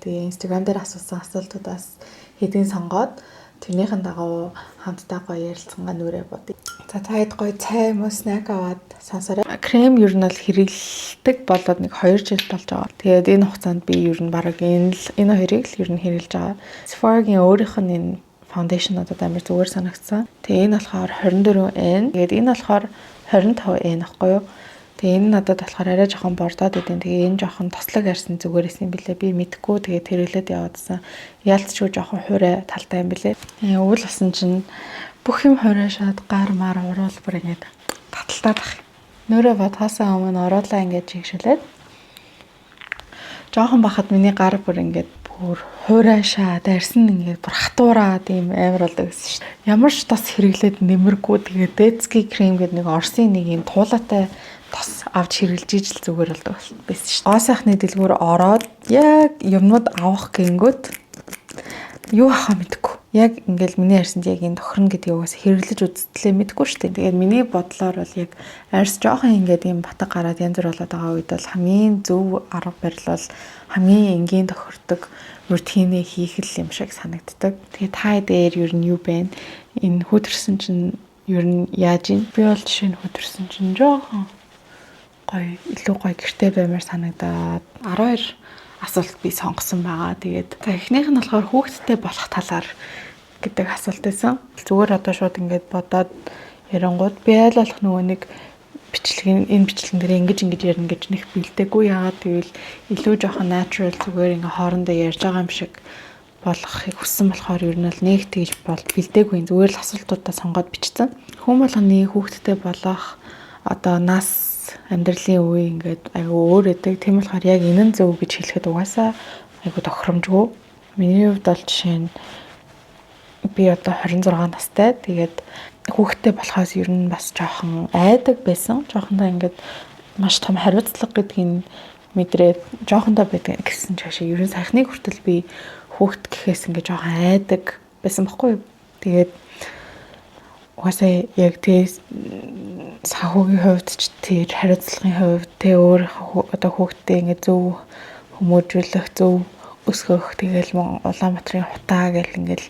тэгээ Instagram дээр асуусан асуултуудаас хэдийн сонгоод тэрнийхэн дагуу хамтдаа гоё ярилцсангаа нүрээ бодъё. За таад гоё цай мөн снэк аваад сонсороо. Крем ер нь бол хэрэгэлдэг болоод нэг 2 жил болж байгаа. Тэгээд энэ хугацаанд би ер нь бараг энэ хоёрыг л ер нь хэрэглэж байгаа. Sephora-гийн өөрийнх нь энэ foundation надад амар зүгээр санагдсан. Тэгээ энэ болохоор 24N. Тэгээд энэ болохоор 25N ахгүй юу? Тэгээ энэ надад болохоор арай жоохон бордоод идэв. Тэгээ энэ жоохон тослог арьсан зүгээр исэн билээ. Би мэдхгүй тэгээ тэрэлээд яваадсан. Яалтчгүй жоохон хуурай талтай юм билээ. Өвөл басан чинь бүх юм хуурай шаад гар мар уруул бүр ингэж таталтаад ах. Нөрөө бодхосоо өмнө оруулаа ингэж чигшүүлээд. Жоохон бахад миний гар бүр ингэж бүр хуурай шаад арьсан ингэж бүр хатуураад ийм амар болдог гэсэн шүү дээ. Ямар ч тос хэрэглээд нэмэргүй тэгээ Detsky крем гэдэг нэг Орсын нэг ийм туулаатай тос авч хэрэглэж ижил зүгээр болдог байсан шүү дээ. Оосынхны дэлгүүр ороод яг юмнууд авах гингүүд юу ахаа мэдэхгүй. Яг ингээл миний арьсанд яг энэ тохирно гэдэг юугаас хэрэглэж үзтлээ мэдгүй шүү дээ. Тэгээд миний бодлоор бол яг арьс жоохон ингээд ийм батг гараад янз бүр болоод байгаа үед бол хамгийн зөв арга барил бол хамгийн энгийн тохирдог рутинээ хийх юм шиг санагддаг. Тэгээд та дээр ер нь юу бэ? Энэ хөдөрсөн чинь ер нь яаж ийн? Би бол жишээ нь хөдөрсөн чинь жоохон гоё илүү гоё гэртэй баймаар санагдаад 12 асуулт би сонгосон байгаа. Тэгээд за эхнийх нь болохоор хүүхэдтэй болох талаар гэдэг асуулт байсан. Зүгээр одоо шууд ингээд бодоод ярангууд би айл болох нөгөө нэг энэ бичлэгэн дээр ингэж ярина гэж нэг бэлдээгүй. Яагаад гэвэл илүү жоохон natural зүгээр ингээ хоорондоо ярьж байгаа юм шиг болгохыг хүссэн болохоор ер нь л нэг тэгж бол бэлдээгүй. Зүгээр л асуултуудаа сонгоод бичсэн. Хүн болгоны хүүхэдтэй болох одоо нас амьдралын үе ингээд айгу өөр эдэг. Тийм болохоор яг энэ нь зөв гэж хэлэхэд угаасаа айгу тохиромжгүй. Миний хувьд бол жишээ нь би одоо 26 настай. Тэгээд хүүхэдтэй болохоос ер нь бас жоохон айдаг байсан. Жоохондоо ингээд маш том хариуцлага гэдгийг мэдрээд жоохондоо байдаг гэсэн чашаа. Ер нь саяхныг хүртэл би хүүхэд гэхээс ингээд жоохон айдаг байсан байхгүй юу? Тэгээд угаасаа яг тэгээс санхүүгийн хувьд ч тэр хариуцлагын хувьд тэ өөр одоо хүүхдтэй ингээд зөв хүмүүжүүлэх, зөв өсгөх, тэгэл Улаанбаатарын хутаа гэл ингээд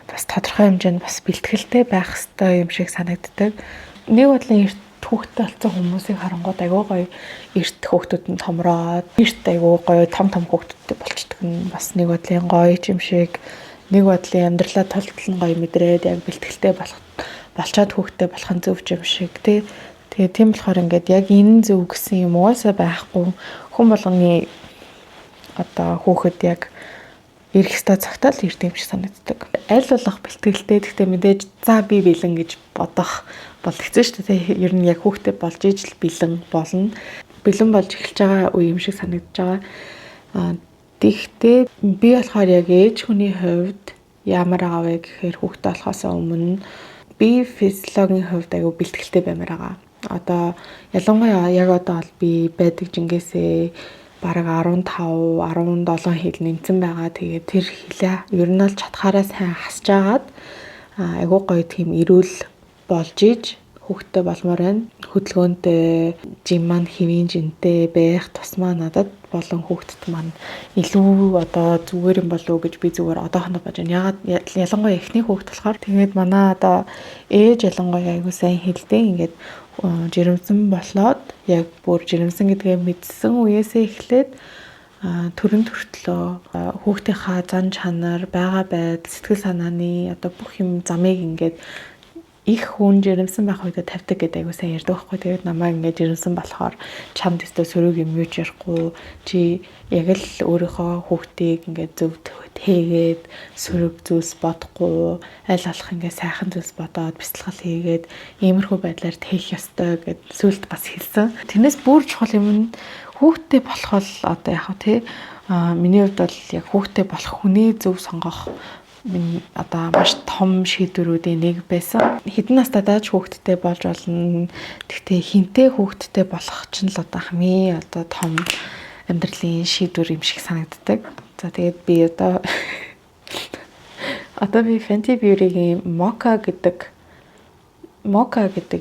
бас тодорхой хэмжээнд бас бэлтгэлтэй байх хэрэгтэй юм шиг санагддаг. Нэг бодлын эрт хүүхдтэй болсон хүмүүсийг харангууд айгүй гоё эрт хүүхдүүд нь томроод, эрт айгүй гоё том хүүхдүүдтэй болчдөг нь бас нэг бодлын гоё юм шиг, нэг бодлын амьдралаа толтол нь гоё мэдрээд яг бэлтгэлтэй болчоод хүүхдтэй болох нь зөв юм шиг тий. Тэгээ тийм болохоор ингээд яг энэ зөв гэсэн юм угаасаа байхгүй. Хүн болгоны одоо хүүхэд яг ирэх ёстой цагтаа л ирдэг юм шиг санагддаг. Аль болох бэлтгэлтэй гэхдээ мэдээж за би бэлэн гэж бодох бол хэцүү шүү дээ. Ер нь яг хүүхдээ болж ижил бэлэн болно. Бэлэн болж эхэлж байгаа үе юм шиг санагдаж байгаа. Тэгвэл би болохоор яг ээж хүний хувьд ямар аав вэ гэхээр хүүхдээ болохоос өмнө би физиологийн хувьд аягүй бэлтгэлтэй баймаар байгаа. Одоо ялангуяа яг одоо бол би байдаг жингээсээ бараг 15, 17 хил нэмсэн байгаа. Тэгээд тэр хилээ ер нь л чадхаараа сайн хасж агаад айгүй гоё тийм эрүүл болж иж хүүхдтэй болмоор байна. Хөдөлгөөнтэй, жим маань хэвийн жинтэй байх тусмаа надад болон хүүхдэд маань илүү одоо зүгээр юм болов уу гэж би зүгээр одоохондоо бодож байна. Ягаад ялангуяа эхний хүүхд болохоор тэгээд манай одоо ээж ялангуяа айгүй сайн хэлдэг. Ингээд жирэмсэн болоод яг бүр жирэмсэн гэдгээ мэдсэн үеэсээ эхлээд төрөнд хүртлөө хүүхдийнхаа зан чанар, байгаа байдал, сэтгэл санааны одоо бүх юм замыг ингээд их хүн жирэмсэн байх үедээ тавьдаг гэдэг айгуу сайн ярьдаг байхгүй. Тэгээд намайг ингээд жирэмсэн болохоор чамд өстө сөрөг юм юу ч ярихгүй. Чи яг л өөрийнхөө хүүхдийг ингээд зөв тэгээд сөрөг зүйлс бодохгүй, аль болох ингээд сайхан зүйлс бодоод бясалгал хийгээд иймэрхүү байдлаар тээх ёстой гэд сүлд бас хэлсэн. Тэрнээс бүр чухал юм нь хүүхдтэй болох бол одоо яг тий миний хувьд бол яг хүүхдтэй болох хүнээ зөв сонгох одоо маш том шийдвэрүүдийн нэг байсан. Хэдэн настай дааж хүүхэдтэй болж болно. Тэгтээ хинтээ хүүхэдтэй болох ч л одоо хамгийн одоо том амьдралын шийдвэр юм шиг санагддаг. За тэгээд би одоо би Fenty Beauty-гийн Mocha гэдэг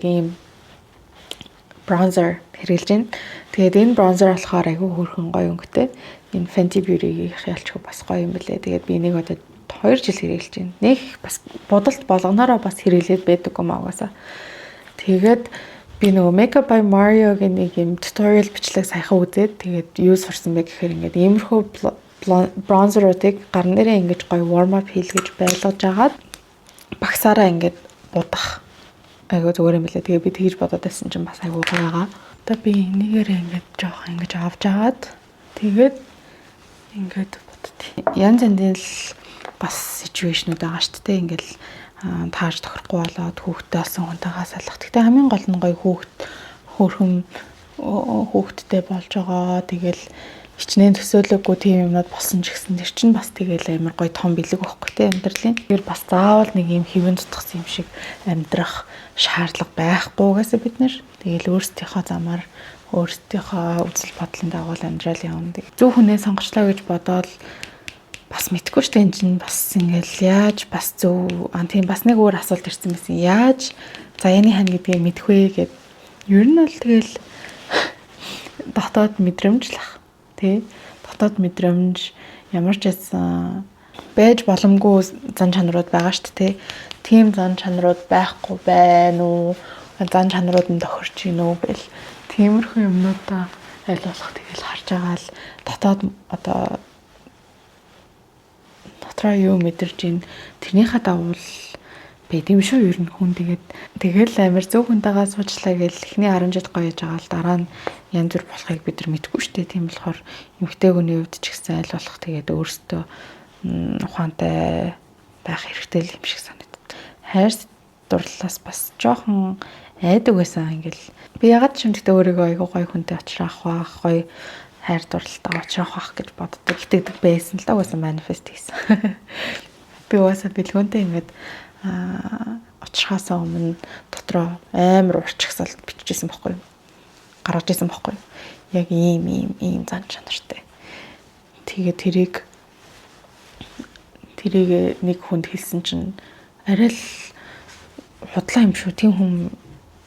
ийм bronzer хэрэглэж байна. Тэгээд энэ bronzer болохоор айгүй хөөрхөн гоё өнгөтэй. Энэ Fenty Beauty-ийн ялчгүй бас гоё юм билээ. Тэгээд би энийг одоо 2 жил хэрэглэж байна. Нэг бас бодолт болгоноороо бас хэрэглээд байдаг юм агаасаа. Тэгээд би нөгөө Makeup by Mario-гийн нэг юм tutorial бичлэг саяхан үзээд тэгээд юу сурсан бэ гэхээр ингээд иймэрхүү bronzer-уудыг гар нэрээ ингэж гоё warm up хийлгэж байлгаж агаад багсаараа ингээд будах. Айгуу зүгээр юм билээ. Тэгээд би тэгж бодоод байсан чинь бас айгуу гоё байгаа. Одоо би энийгээрээ ингээд жоох ингэж авч агаад тэгээд ингээд боддоо. Янз янзын л бас ситүэйшнүүд байгаа шүү дээ. Ингээл тааж тохирохгүй болоод хүүхдтэй болсон хүнтэйгээ салах. Гэхдээ хамгийн гол нь гоё хөөрхөн хүүхдтэй болж байгаа. Тэгэл хичнээн төсөөлөггүй тийм юмнууд болсон ч гэсэн тэр чинь бас тэгэл амар гоё том бэлэг байхгүй те амьдралын. Тэгэл бас заавал нэг юм хэвэн тутгсан юм шиг амьдрах шаардлага байхгүйгээсээ бид нэр тэгэл өөрсдийнхөө замаар өөрсдийнхөө үзэл бодлын дагуу амьдрал явна. Зөв хүнээ сонгочлаа гэж бодоод бас мэдгүй шүү дээ энэ чинь бас ингээл яаж бас зөв тийм бас нэг өөр асуулт ирсэн байсан. Яаж заяаны хань гэдгийг мэдэх вэ гэд. Ер нь бол тэгэл дотоод мэдрэмж л ах. Тэ дотоод мэдрэмж ямар ч байсан байж боломгүй зан чанарууд байгаа шүү дээ. Тийм зан чанарууд байхгүй байна уу? Зан чанарууд нь тохирч гин үү гэл тиймэрхүү юмнуудаа аль болох тэгэл харж байгаа л дотоод одоо дотроо юу мэдэрч ин тэрнийхээ дагуу байд юм шүү. Ер нь хүн тэгэл амар зөв хүнтэйгээ суучлаа гэл эхний 10 жил гоё яж байгаа л дараа нь янз бүр болохыг бид нар мэдгүй шүү дээ. Тийм болохоор эмэгтэй хүний хувьд ч гэсэн аль болох тэгээд өөрсдөө ухаантай байх хэрэгтэй л юм шиг санагдав. Хайр дурлалаас бас жоохон айдаг байсан ингээл би ягаад ч юм тэгтээ өөрийгөө айгүй гоё хүнтэй очрах бах гоё хайр дурлалтаа очрох бах гэж боддог итгэдэг байсан л да угаасаа манифест хийсэн. Би угаасаа бэлгүүнтэй ингээд очихаасаа өмнө дотроо амар урчгсалт бичижсэн байхгүй юу? Гаргаж исэн байхгүй юу? Яг ийм зан чанартай. Тэгээ тэрийг нэг хүнд хэлсэн чинь арай л худлаа юм шүү. Тийм хүн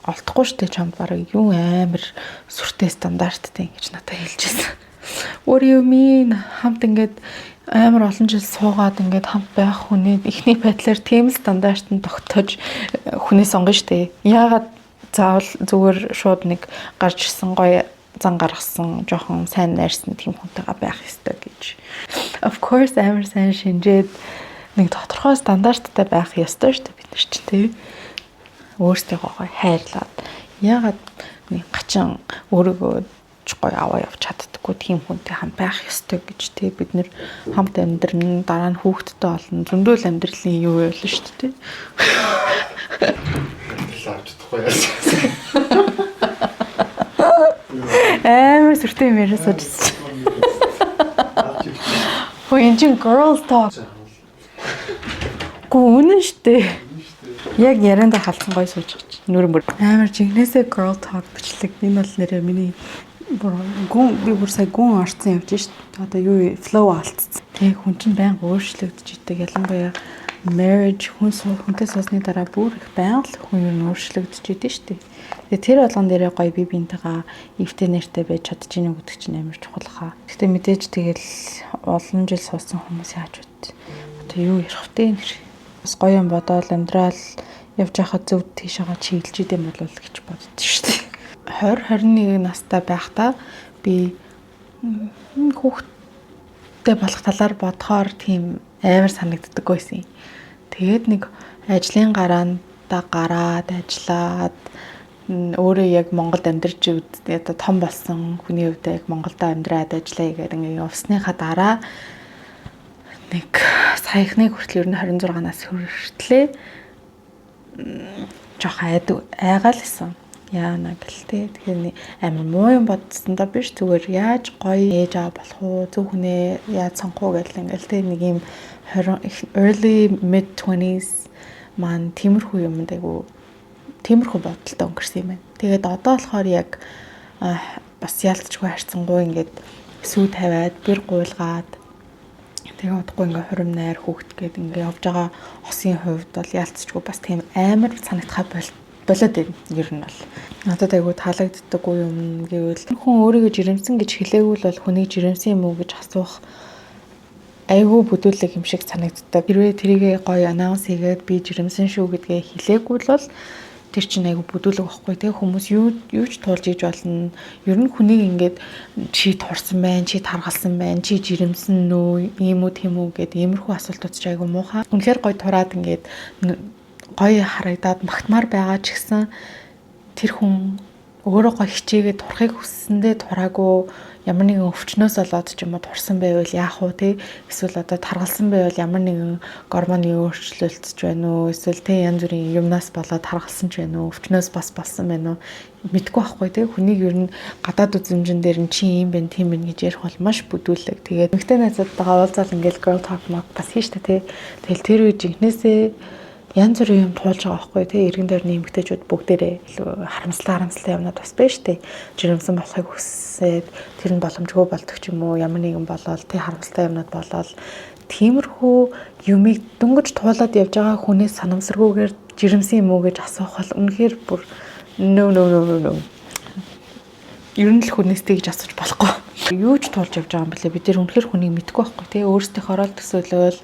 олдохгүй штэ чамд бараг юу амар сүртэй стандарттай ингэж надад хэлжсэн. What do you mean? Хамт ингээд амар олон жил суугаад ингээд хамт байх хүний ихний байдлаар тийм стандартанд тогтоож хүнээ сонгоно штэ. Яагаад заавал зүгээр шууд нэг гарч ирсэн гоё зан гаргасан жоохон сайн найрсан тийм хүнтэйгээ байх ёстой гэж. Of course амар сайн шинжээд нэг тодорхой стандарттай байх ёстой штэ бид нар ч тийм. Өөрсдийгөө хайрлаад яагаад нэг гачин өөрийгөө гоё аваа явж чаддаггүй тийм хүнтэй хамт байх ёстой гэж тий бид нэр хамт амьдрын дараа нь хүүхэдтэй олон зөндөл амьдралын юу байл шүү дээ. Авч чадахгүй яасан. Амар сүртэй юм яриасаж. Хөө энэ чинь girls talk. Гүнэн штэ. Яг ярианда халдсан гоё сууж байгаа чинь нүрэн бүр амар жигнэсээ girl talk бичлэг. Энэ бол нэрээ миний би бүр сая гүн орцсон явж шít. Одоо юу flow алдсан. Тэг хүн чинь байнга өөрчлөгдөж идэг. Ялангуяа marriage хүнтэй суусны дараа бүр их байнга л хүн юу өөрчлөгдөж идэг шít. Тэгээ тэр болгон дээрээ гоё би бинтэйгээ эвтэй нэртэй байж чадж ийн гэдэг чинь амар чухал хаа. Гэтэ мэдээж тэгэл олон жил суусан хүмүүс яаж бод. Одоо юу ярих вэ нэр. Бас гоё юм бодоол амьдрал явж байхад зөв тийшээгээ чиглэж идэм болов гэж боддоо шүү дээ. 20-21 настай байхдаа би хүүхдтэй болох талаар бодохоор тийм амар санагддаг байсан. Тэгээд нэг ажлын гараанда гараад ажиллаад өөрөө яг Монголд амьдарч одоо том болсон хүний хувьд яг Монголд амьдраад ажиллая гэдэг ингээд явсныхаа дараа нэг саяхны хүртэл ер нь 26 нас хүртлээ жоох айгаал исэн. Яана гэлтэй. Тэгэхээр амар муу юм бодсондоо биш зүгээр яаж гоё ээж аа болох уу, зөв хүнээ яаж сонгох уу гэл ингээл тэ нэг юм early mid 20s маань тиймэрхүү юмд айгу тиймэрхүү бодолтой өнгөрсөн юм байна. Тэгээд одоо болохоор яг бас яалтчгүй харьцангуй ингээд сүү тавиад бэр гуйлгаад тэгээ удахгүй ингээ хурим найр хүүхд гээд ингээ явж байгаа хосын хувьд бол яалтчгүй бас тийм амар санагдхаа болоод байна. Ер нь бол надад айгүй таалагддаггүй юм гэвэл хүн өөрийгөө жирэмсэн гэж хэлээгүй л бол хүнийг жирэмсэн юм уу гэж асуух айгүй бүдүүлэг юм шиг санагддаг. Хэрвээ тэрийгээ гоё анонс хийгээд би жирэмсэн шүү гэдгээ хэлээгүй л бол тэр чинь айгүй бүдүүлэг байхгүй те хүмүүс юу ч туулж иж болно. Ер нь хүнийг ингээд чи турсан байна, чи таргалсан байна, чи жирэмсэн нүү, ийм үү тийм үү гэд иймэрхүү асуултууд ч айгүй муухай. Үнэхээр гоё тураад ингээд гоё харагдаад магтмаар байгаа ч гэсэн тэр хүн өөрөө гоё хичээгээд турахыг хүссэндээ тураагүй ямар нэгэн өвчнөөс болоод ч юм уу турсан байвал яах вэ те эсвэл одоо таргалсан байвал ямар нэгэн гормоны өөрчлөлтж байна уу эсвэл те янз бүрийн юмнаас болоод таргалсан ч байна уу өвчнөөс бас болсон байна уу мэдгүй байхгүй те хүнийг ер нь гадаад үзмжин дээр нь чи юм бэ тийм бэ гэж ярих бол маш бүдүүлэг. Тэгээд эмэгтэй найзуудтайгаа уулзаад ингээл girl talk маг бас хийж та те тэгэл тэр үе жинхнээсээ янз бүрийн юм туулж байгаа байхгүй тий иргэн дээр нэмэгтэйчүүд бүгдээрээ харамсалтай юмнууд бас байна шүү дээ. Жирэмсэн болохыг хүссээд тэр нь боломжгүй болдог ч юм уу ямар нэгэн болоод тий харамсалтай юмнууд болоод тиймэрхүү юмыг дөнгөж туулаад явж байгаа хүнээс санамсаргүйгээр жирэмсэн юм уу гэж асуух бол үнэхээр бүр no. Ер нь л хүнээс тэгж асууж болохгүй. Юу ч туулж явж байгаа юм бэлээ бид нэр үнэхээр хүнийг мэдгүй байхгүй тий өөрсдийнхөө орол төсөөлөл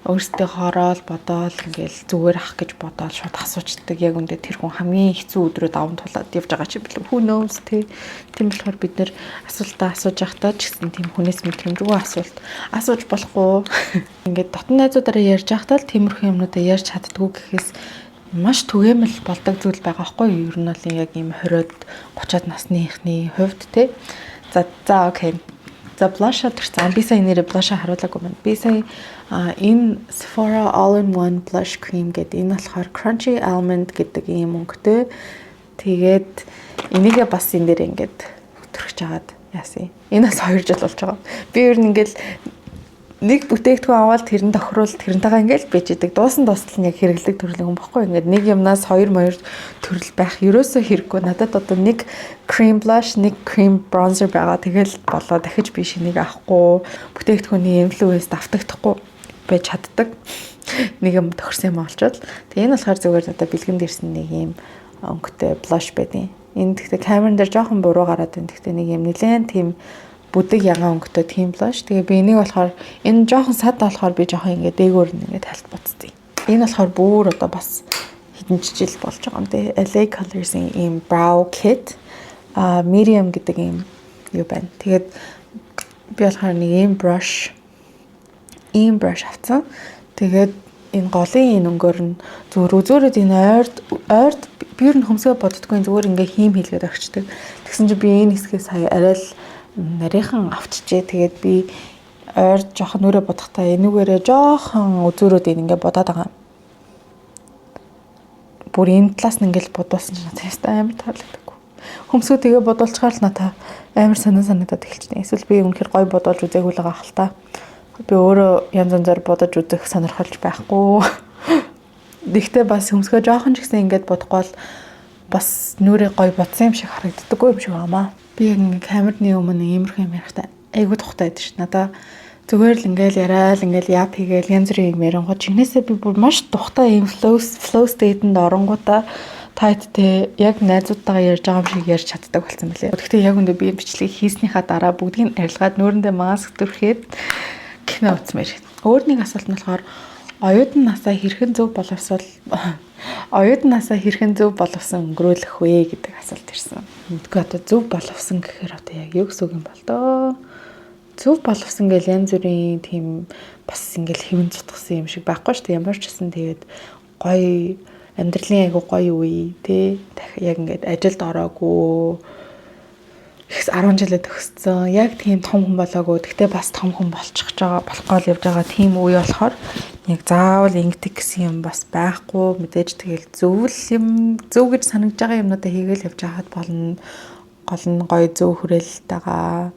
өөрсдөө хороол бодоол ингээл зүгээр ах гэж бодоол шууд асуучдаг. Яг үндэ тэр хүн хамгийн хэцүү өдрөө даван тулаад явж байгаа чи билүү. Who knows тий. Тийм болохоор бид нэр асуултаа асууж явахдаа ч гэсэн тийм хүнээс мэдрэмжгүй асуулт асууж болохгүй. Ингээд дотн найзуудаараа ярьж байхдаа л тиймэрхүү юмнуудаа ярьж чаддгүй гэхээс маш түгээмэл болдог зүйл байгаа байхгүй юу? Ер нь бол яг ийм 20-од 30-аад насны ихний хувьд тий. За окей. За blush төрсөн. Би сая нэрээ blush харуулаагүй байна. Би сая энэ Sephora All-in-One Blush Cream гэдэг энэ болохоор Crunchy Almond гэдэг ийм өнгөтэй. Тэгээд энийгээ бас энэ дээр ингээд төрөж жагаад яасан. Энэ бас 2 жил болж байгаа. Би ер нь ингээд нэг бүтээгдэхүүн аваад тэрэн тохируулалт тэрнтэйгээ ингээл бийждэг. Дуусан дуустал нь яг хэрэглэдэг төрлийн хүн баггүй. Ингээд нэг юмнаас 2 төрөл байх ерөөсөө хэрэггүй. Надад одоо нэг cream blush, нэг cream bronzer байгаа. Тэгэл болоо дахиж би шинийг авахгүй. Бүтээгдэхүүний influence давтагдахгүй байж чаддаг. Нэг юм тохирсон юм олчвол. Тэгээ энэ болохоор зүгээр одоо бэлгэнд ирсэн нэг юм өнгөтэй blush байдیں۔ Энэ тэгтээ камерын дээр жоохон буруу гараад байна. Тэгтээ нэг юм нэлээд тийм бүдэг ягаан өнгөтэй тийм blush. Тэгээ би энийг болохоор энэ жоохон сад болохоор би жоохон ингээд дээгүүр нь ингээд тайлт буцсан. Энэ болохоор бүр одоо бас хэдэн жил болж байгаа юм те. LA Colors-ийн ийм brow kit medium гэдэг ийм юу байна. Тэгээд би болохоор нэг ийм brush авсан. Тэгээд энэ голын энэ өнгөөр нь зөөрөд энэ ойрд би ер нь хөмсгөө боддоггүй зүгээр ингээ хийм хийлгээд өгчдөг. Тэгсэн чинь би энэ хэсгээ сая арай л нарийнхан авчижээ. Тэгээд би ойрд жоохон нүрэ бодохтаа энүүгээрээ жоохон зөөрөд ингээ бодоод байгаа. Бүр энэ талаас нь ингээл бодуулсан чинь надад амар таалагдаггүй. Хөмсгөө тэгээ бодуулчихаар л надад амар санагдаад эхэлчихсэн. Эсвэл би үнэхээр гой бодуулж үзээгүй л байгаа хэл та. Би өөрөө янз янзаар бодож үзэх сонирхолж байхгүй. Гэхдээ бас хөмсгөө жоохон ч гэсэн ингээд бодохгүй бол бас нүрээ гой бодсон юм шиг харагддаггүй юм шиг аамаа. Би яг камерны өмнө иймэрхүү юм ярихтаа айгуу тухтай байдаг ш. Надаа зүгээр л ингээл яриад ингээл яп хийгээл янз бүрийн юм ярингууд чинээсээ би бүр маш тухтай юм flow state-д оронгуудаа тайттэй яг найзуудтайгаа ярьж байгаа юм шиг ярьж чаддаг болсон мөлий. Гэхдээ яг үндэ би бичлэг хийснийхаа дараа бүгдийг нь арилгаад нүүрэндээ маск төрхээд кино үзмээр. Өөр нэг асуулт нь болохоор оюутан насаа хэрхэн зөв боловсон өнгөрүүлэх вэ гэдэг асуулт ирсэн. Мэдгүй одоо зөв боловсон гэхээр одоо яг юу гэсэн үг юм бол доо. Зөв боловсон гэл янз бүрийн тийм бас ингээл хэвэн цутгсан юм шиг байхгүй шүү дээ. Ямар ч гэсэн тэгээд гоё амьдралын айгу гоё үе тий. Яг ингээд ажилд ороогүй 10 жилээ төгссөн. Яг тийм том хүн болоогүй. Гэхдээ бас том хүн болох гол явж байгаа тийм үе болохоор яг заавал ингэдэг гэсэн юм бас байхгүй. Мэдээж тэгэл зөв гэж санагдж байгаа юмнуудаа хийгээл явж байхад болно. Гол нь гоё зөв хүрээлэлтэйгаа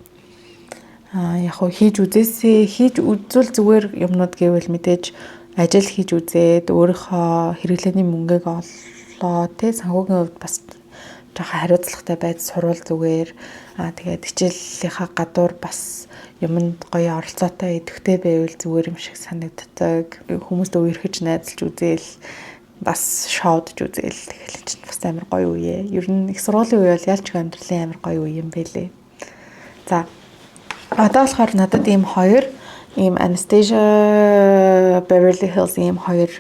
яг хөө хийж үзвэл зүгээр юмнууд гэвэл мэдээж ажил хийж үзээд өөрийнхөө хэрэглээний мөнгөийг оллоо тий санхүүгийн хувьд бас жоохон хариуцлагатай байж сурвал зүгээр тэгээд хичээлийнхаа гадуур бас юмд гоё оролцоотой идэвхтэй байвал зүгээр юм шиг санагддаг. Хүмүүст үерхэж найзалж үзээл бас шоудж үзээл тэгэл чинь бас амар гоё үе. Ер нь их сургуулийн үе бол ялч амьдралын амар гоё үе юм байлээ. За одоо болохоор надад ийм хоёр ийм Anastasia Beverly Hills ийм хоёр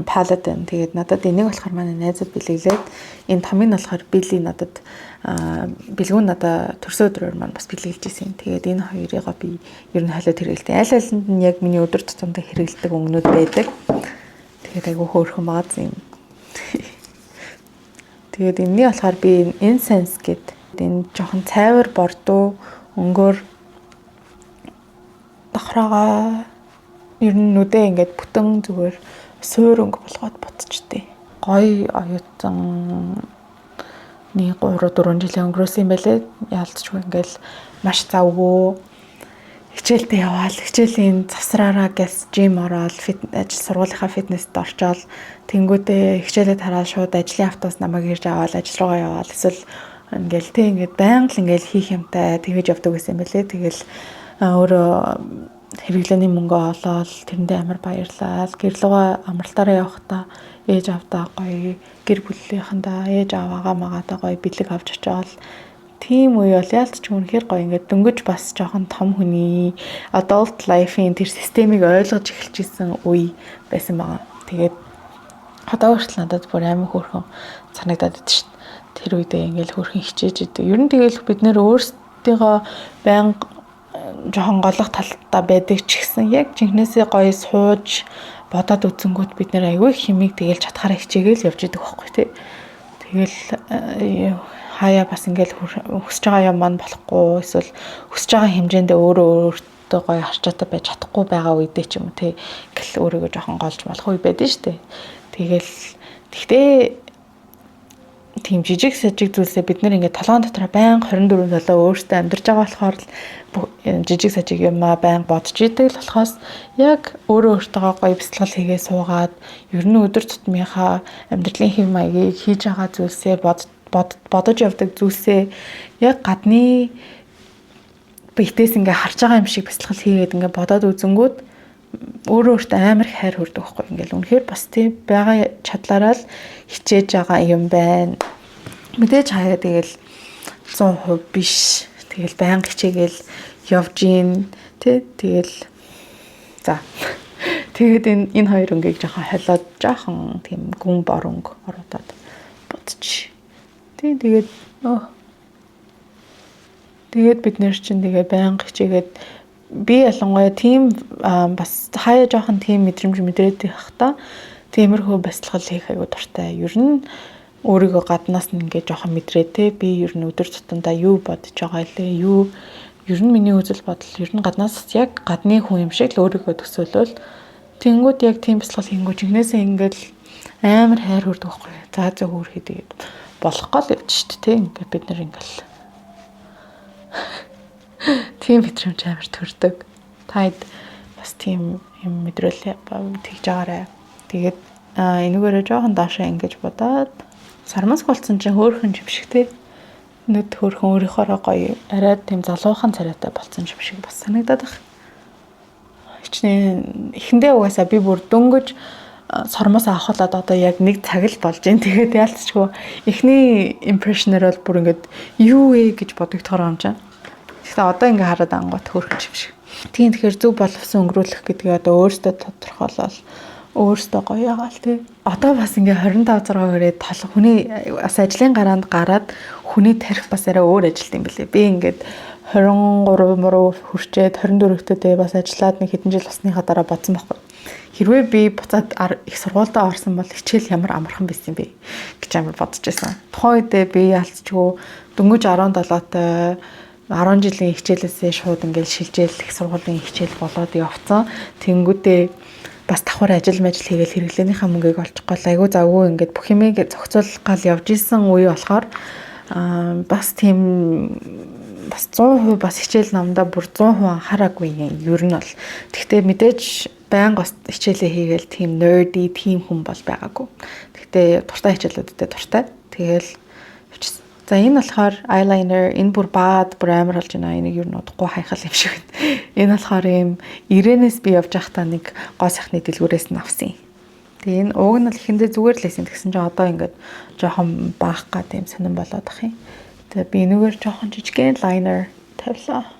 palette энэ тэгээд надад энийг болохоор манай найзад бэлэглээд энэ томыг болохоор Billy надад бэлгүүн надад төрсөн өдрөөр маань бас бэлгэлж ирсэн. Тэгээд энэ хоёрыг би ер нь холиод хэрэгэлдэг. Аль алинд нь яг миний өдөр тутамдаа хэрэгэлдэг өнгөнүүд байдаг. Тэгээд айгүй хөөрхөн бааз юм. Тэгээд энэний болохоор би incense гэдэг энэ жоохон цайвар бордуу өнгөөр давхраага ер нь нүдээ ингээд бүтэн зүгээр суур өнгө болгоод ботчихдээ. Гоё оюутан 3 4 жилийн өнгөрөөсөн юм байлээ. Яалтчгүй ингээл маш завгүй хичээлдээ яваал хичээлийн завсраараа гэс жим ороод ажил сургуулийнхаа фитнест орчоод тэнгүүдээ хичээлээ тараад шууд ажлын автоос намайг ирж аваад ажил руугаа яваал эсвэл ингээл тэг ингээд байнга л ингээл хийх юмтай тэгэж явдаг гэсэн юм байлээ. Тэгэл өөрөө хэрэглээний мөнгө олоод тэрэндээ амар баярлал. Гэрлүүгээ амралтаараа явахдаа ээж авдаа гоё гэр бүлийнхэнтэй ээж аваагаа магаадаа гоё бэлэг авч очиод тийм үе бол ялц ч үнэхээр гоё ингээд дөнгөж бас жоохон том хүний adult life-ийн тэр системийг ойлгож эхэлж исэн үе байсан байгаа. Тэгээд одоо хүртэл надад бүр амар хөөрхөн санагдаад байд шүү дээ. Тэр үедээ ингээд хөөрхөн хичээж идэв. Ер нь тэгэл бид нэр өөрсдийгөө байнга жоохон голох талтай байдаг ч гэсэн яг жинхнээсээ гоё сууж бодоод үзэнгүүт бид нэр аягүй химиг тэгэлж чадхаараа хичээгээл явж идэг байхгүй тий. Тэгэл хаяа бас ингээл хүсэж байгаа юм маань болохгүй эсвэл хүсэж байгаа хэмжээндээ өөртөө гоё харчаатай байж чадахгүй байгаа үедээ ч юм уу тий. Ингээл өөрийгөө жоохон голж болох үе байдаг шүү дээ. Тэгэл тэгтээ тийм жижиг сажиг зүйлсээ бид нэр ингээд толгойн дотор байнга 24/7 өөртөө амьдарч байгаа болохоор л жижиг сажиг юм байнга бодож идэг л болохоос яг өөртөө гоё бяцлал хийгээ суугаад ер нь өдөр тутмынхаа амьдралын хэв маягийг хийж байгаа зүйлсээ бодож явдаг зүйлсээ яг гадны биетээс ингээ харж байгаа юм шиг бяцлал хийгээд ингээ бодоод үзэнгүүт өөртөө амар хайр хүрдэг байхгүй ингээл үнэхээр бас тийм байгаа чадлаараа л хичээж байгаа юм байна. Мэдээж хаяа тэгэл 100% биш. Тэгэл байнга хичээгээл явж гин тий тэгэл за тэгээд энэ хоёр өнгийг жоохон холиод жоохон тийм гүн боронг ороод бодчих. Тий тэгээд бид нэр чинь тэгээ байнга хичээгээд би ялангуяа тийм бас хаяа жоохон тийм мэдрэмж мэдрээд байх та тиймэрхүү бяцлал хийх аягүй дуртай. Ер нь өөрийгөө гаднаас нь ингээд жоохон мэдрээ те би ер нь өдөр тутамдаа юу бодож байгаа лээ юу ер нь миний үзэл бодол ер нь гаднаас яг гадны хүн юм шиг л өөрийгөө төсөөлөл тэнгүүд яг тийм бяцлал хийнгүүт игнээсээ ингээд амар хайр хүрдэг байхгүй. За хөөрхий тэгээд болохгүй л явж штт те ингээд бид нар ингээд тийм мэдрэмж амар төрдөг. Таад бас тийм юм мэдрэл тэгж байгаарэ. Тэгээд энэгээрээ жоохон доошоо ингэж бодоод сармас болцсон чинь хөөрхөн юм шиг те. Нүд хөөрхөн өөрийнхоороо гоё арай тийм залуухан царайтай болцсон юм шиг бас санагдаад байна. Хичнээн эхэндээ угаасаа би бүр дөнгөж сармас авахлаад одоо яг нэг цаг л болж байна. Тэгээд яалтчгүй эхний импрешнэр бол бүр ингэж юу вэ гэж бодогдохоор юм чинь. Гэхдээ одоо ингээ хараад ангууд хөөрхөн юм шиг. Тийм тэгэхээр зөв боловсон өнгөрүүлэх гэдгийг одоо өөртөө тодорхойлол өөртөө гоё ягаал тий. Одоо бас ингээ 25 6 хүрээд толго хүний бас ажлын гараанд гараад хүний тарих бас арай өөр ажилт юм билээ. Би ингээд 23 мөрөө хүрчээд 24-т бас ажиллаад нэг хэдэн жил болсныхаа дараа бодсон байхгүй. Хэрвээ би буцаад их сургуультай орсон бол хичээл ямар амархан байсан бэ гэж амар бодож байсан. Тухайн үедээ би ялцчгүй дөнгөж 17-тай 10 жилийн хичээлээсээ шууд ингээл шилжээл их сургуулийн хичээл болоод явцсан. Тэнгүүдээ бас давхар ажил хийгээл хэрэглээнийхээ мөнгийг олчих гол айгүй завгүй ингээд бүх юмыг зохицуулах гал явж исэн үе болохоор бас тийм бас 100% бас хичээл намдаа бүр 100% анхаараагүй юм ер нь бол. Гэхдээ мэдээж байнга хичээлээ хийгээл тийм nerdy тийм хүн бол байгаагүй. Гэхдээ дуртай хичээлүүдтэй дуртай. Тэгэл за энэ болохоор eyeliner энэ бүр баад бүр амар болж байна. Энийг юу нутахгүй хайхал юм шиг байна. Энэ болохоор ийм ирээнээс би явж байхдаа нэг гоо сайхны дэлгүүрээс нь авсан юм. Тэгээ энэ ууг нь л ихэндээ зүгээр л лээсэн гэсэн чинь одоо ингээд жоохон баах гад юм сонирн болоод ах юм. Тэгээ би энэгээр жоохон жижигхэн лайнер тавилаа.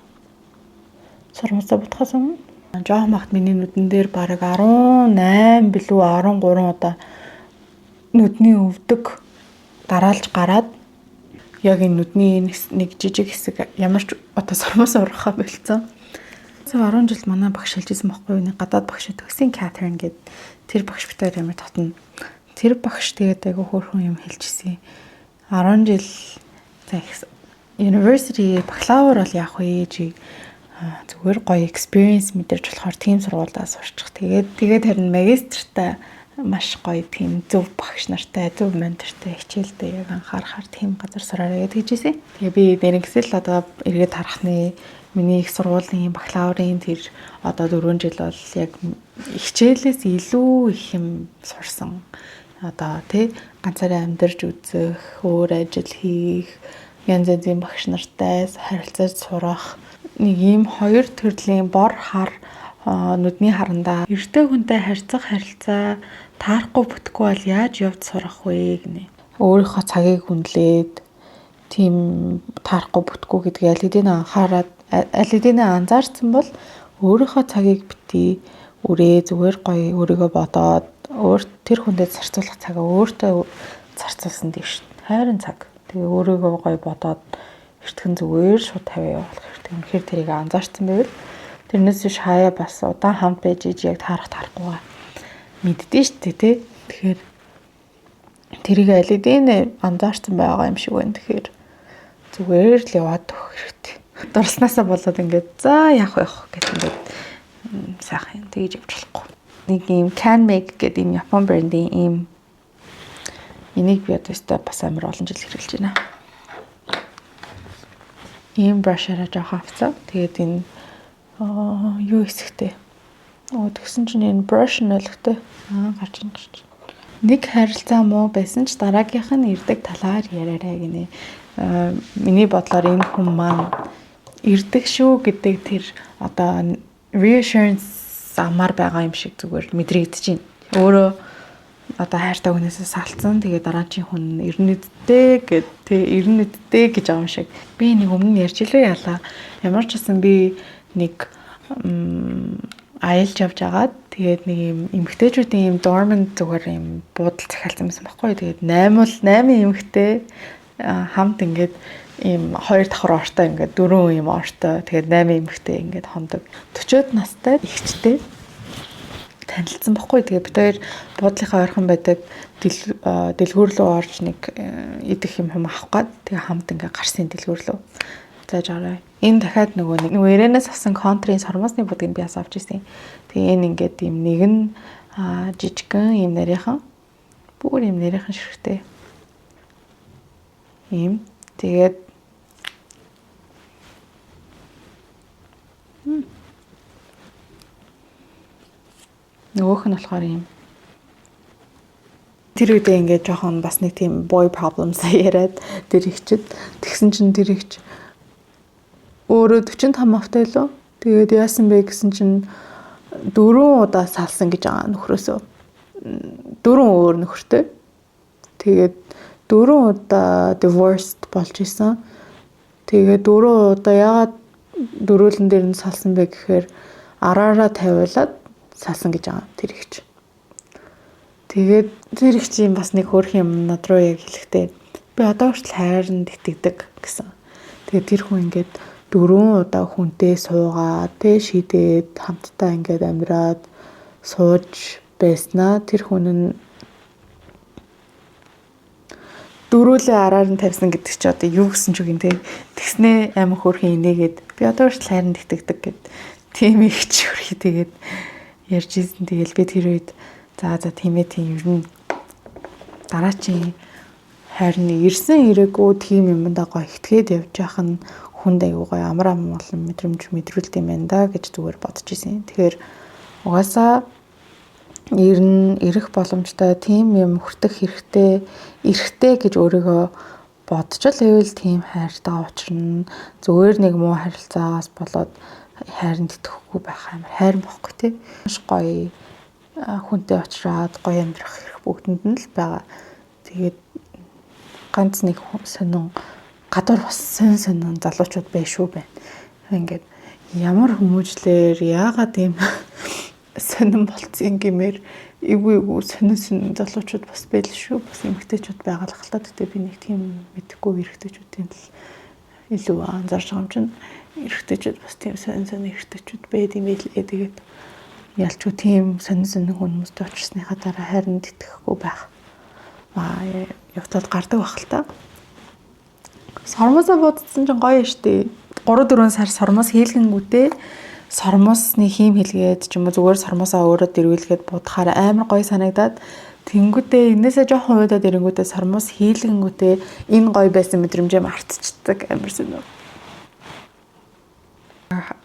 Сурмацаа бутахаас өмнө жоохон багт миний нүдэн дээр бараг 18 билүү 13 удаа нүдний өвдөг дараалж гараад яг энэ нүдний нэг жижиг хэсэг ямар ч одоо сурмаас урахаа болцсон. 10 жил манай багш хэлжсэн байхгүй юу? Гадаад багш төгсөн Catherine гэд тэр багш битээр ямар татна. Тэр багш тэгээд айгу хөөрхөн юм хэлжсэн. 10 жил university бакалавр бол яах вэ чи зүгээр гоё experience мэдэрч болохоор team сургуулиудаа сурчих. Тэгээд харин магистртаа маш гоё тийм зөв багш нартай, зөв ментортай хичээлдээ яг анхаарахаар тийм газар сураарай гэж хэлжсэн. Тэгээ би дэрэгсэл одоо эргээд харахны миний их сургуулийн бакалаврын тэр одоо 4 жил бол яг хичээлээс илүү их юм сурсан. Одоо тий ганцаараа амьдарч үзэх, өөр ажил хийх, янз янзын багш нартай харилцаж сурах нэг ийм хоёр төрлийн бор хар нүдний харандаа эртний хүнтэй харьцах харилцаа таарахгүй бүтэхгүй бол яаж явж сурах вэ гинэ. Өөрийнхөө цагийг хүндлээд тийм таарахгүй бүтэхгүй гэдгийг аль хэдийн анхаарад аль хэдийн анзаарсан бол өөрийнхөө цагийг битгий үрээ зүгээр гоё өөрийгөө бодоод тэр хүндэд зарцуулах цагаа өөртөө зарцуулсан дээ шүү. Хайрын цаг. Тэгээ өөрийгөө гоё бодоод эртхэн зүгээр шууд тавиа явуулах хэрэгтэй. Үнэхээр тэрийг анзаарсан байвал тэрнээс биш хаяа бас удаан хамт байж яг таарахгүйгаа мэддээ шүү дээ тий. Тэгэхээр тэрийг аль хэдийн анзаарсан байгаа юм шиг байна. Тэгэхээр зүгээр л яваад өгөх хэрэгтэй. Дурснаасаа болоод ингээд за яах вэ гэх ингээд сайхан тэгж явж болохгүй. Нэг юм Can Make гэдэг юм Япон брендийн ийм энийг би одоо бас амар олон жил хэрэглэж байна. Ийм брашаараа жоох авцаа. Тэгээд энэ юу хэсэгтэй. Тэгсэн чинь энэ brush нөлөгтэй гарч ин. Нэг харилцаа муу байсан ч дараагийнх нь ирдэг талаар яриарай гинэ. Миний бодлоор энэ хүн маань ирдэг шүү гэдэг тэр одоо reassurance амар байгаа юм шиг зүгээр мэдрэгдэж байна. Өөрөө одоо хайртай хүнээсээ салцсан. Тэгээ дараагийн хүн ирнэдтэй гэж байгаа юм шиг. Би нэг өмнө ярьж илээ яалаа. Ямар ч гэсэн би нэг аялж явж агаад тэгээд нэг юм эмгтээчүүдийн юм dormant зүгээр юм буудал захиалсан байсан байхгүй. Тэгээд 8 эмгтээ хамт ингээд ийм 2 давхар ортой ингээд 4 юм ортой. Тэгээд 8 эмгтээ ингээд хондог. 40-од настай ихчтэй танилцсан байхгүй. Тэгээ бид хоёр буудлынхаа ойрхон байдаг дэлгүүр рүү орж нэг идэх юм авах гээд тэгээ хамт ингээ гарсан дэлгүүр рүү зааж аваа. Энэ дахиад нөгөө Ирэнээс авсан контрийн сормосны будгийг би авч ирсэн. Тэгээ энэ ингээд юм нэг нь жижигхэн юм нарийнхан бүр юм нарийнхан ширхтэй. Ийм тэгээд нөгөөх нь болохоор юм. Тэр үедээ ингээд жоохон бас нэг тийм boy problems яриад тэр ихчэд тэгсэн чинь тэр ихч өөрөө 45 автай лөө. Тэгээд яасан бэ гэсэн чинь 4 удаа салсан гэж байгаа нөхрөөсөө. 4 өөр нөхөртэй. Тэгээд 4 удаа divorced болж исэн. Тэгээд 4 удаа яагаад дөрүүлэн дээр нь салсан бэ гэхээр араараа тавиулаад салсан гэж байгаа тэр ихч. Тэгээд тэр их чинь бас нэг хөөрх юм над руу яг хэлэхдээ би одоо хүртэл хайранд итгэдэг гэсэн. Тэгээд тэр хүн ингээд 4 удаа хүнтэй суугаад тэ шидээд хамтдаа ингээд амьдраад сууж байснаа тэр хүн нь дөрүүлээ араар нь тавьсан гэдэг чи одоо юу гэсэн ч үг юм те. Тэгснээ амин хөөрхөн инээгээд би одоо хүртэл хайранд итгэдэг гэд тийм их ч хөрхий тэгээд ярьж ирсэн. Тэгэл би тэр үед за тийм ер нь дараачийн харин ирсэн ирээгүй тийм юмдаа гоё ихтгээд явж яах нь хүнд аягүй гоё амар амгалан мэдрүүлт юм байна да гэж зүгээр бодож ирсэн. Тэгэхээр угаасаа ирэх боломжтой тийм юм хүртэх хэрэгтэй гэж өөрийгөө бодчихвол ивэл тийм хайртай учрна. Зүгээр нэг муу харилцаагаас болоод хайранд итгэхгүй байх амар хайр бохгүй тий. Маш гоё хүнтэй очраад гоё амьдрах хэрэг бүгдэнд нь л байгаа. Тэгээд ганц нэг сонин гадуур бас сонин залуучууд байшгүй байна. Ингээд ямар хүмүүжлэр яагаад ийм сонин болцсон гэмээр эвгүй сонин залуучууд бас байл шүү. Бас эмэгтэйчүүд байгаа л хальтаа. Тэгтээ би нэг тийм мэдэхгүй эрэгтэйчүүдийн л илүү анзаарч байгаа юм чинь эрэгтэйчүүд бас тийм сонин эрэгтэйчүүд байд юм байлээ. Тэгээд ялчгүй тийм сонин хүмүүстэй очирсныхаа дараа хайранд итгэхгүй байх. Явтал гардаг байх л та. Сормосоо бодсон чинь гоё штэ. 3-4 сар сормос хийлгэнгүүтээ сормосны хийм хэлгээд ч юм уу зүгээр сормосоо өөрөө дэрвэлгээд будахаар амар гоё санагдаад тэнгүүтээ энээсээ жоохон уйдаад ирэнгүүтээ сормос хийлгэнгүүтээ энэ гоё байсан мэдрэмжээ мартчихдаг амар сонир.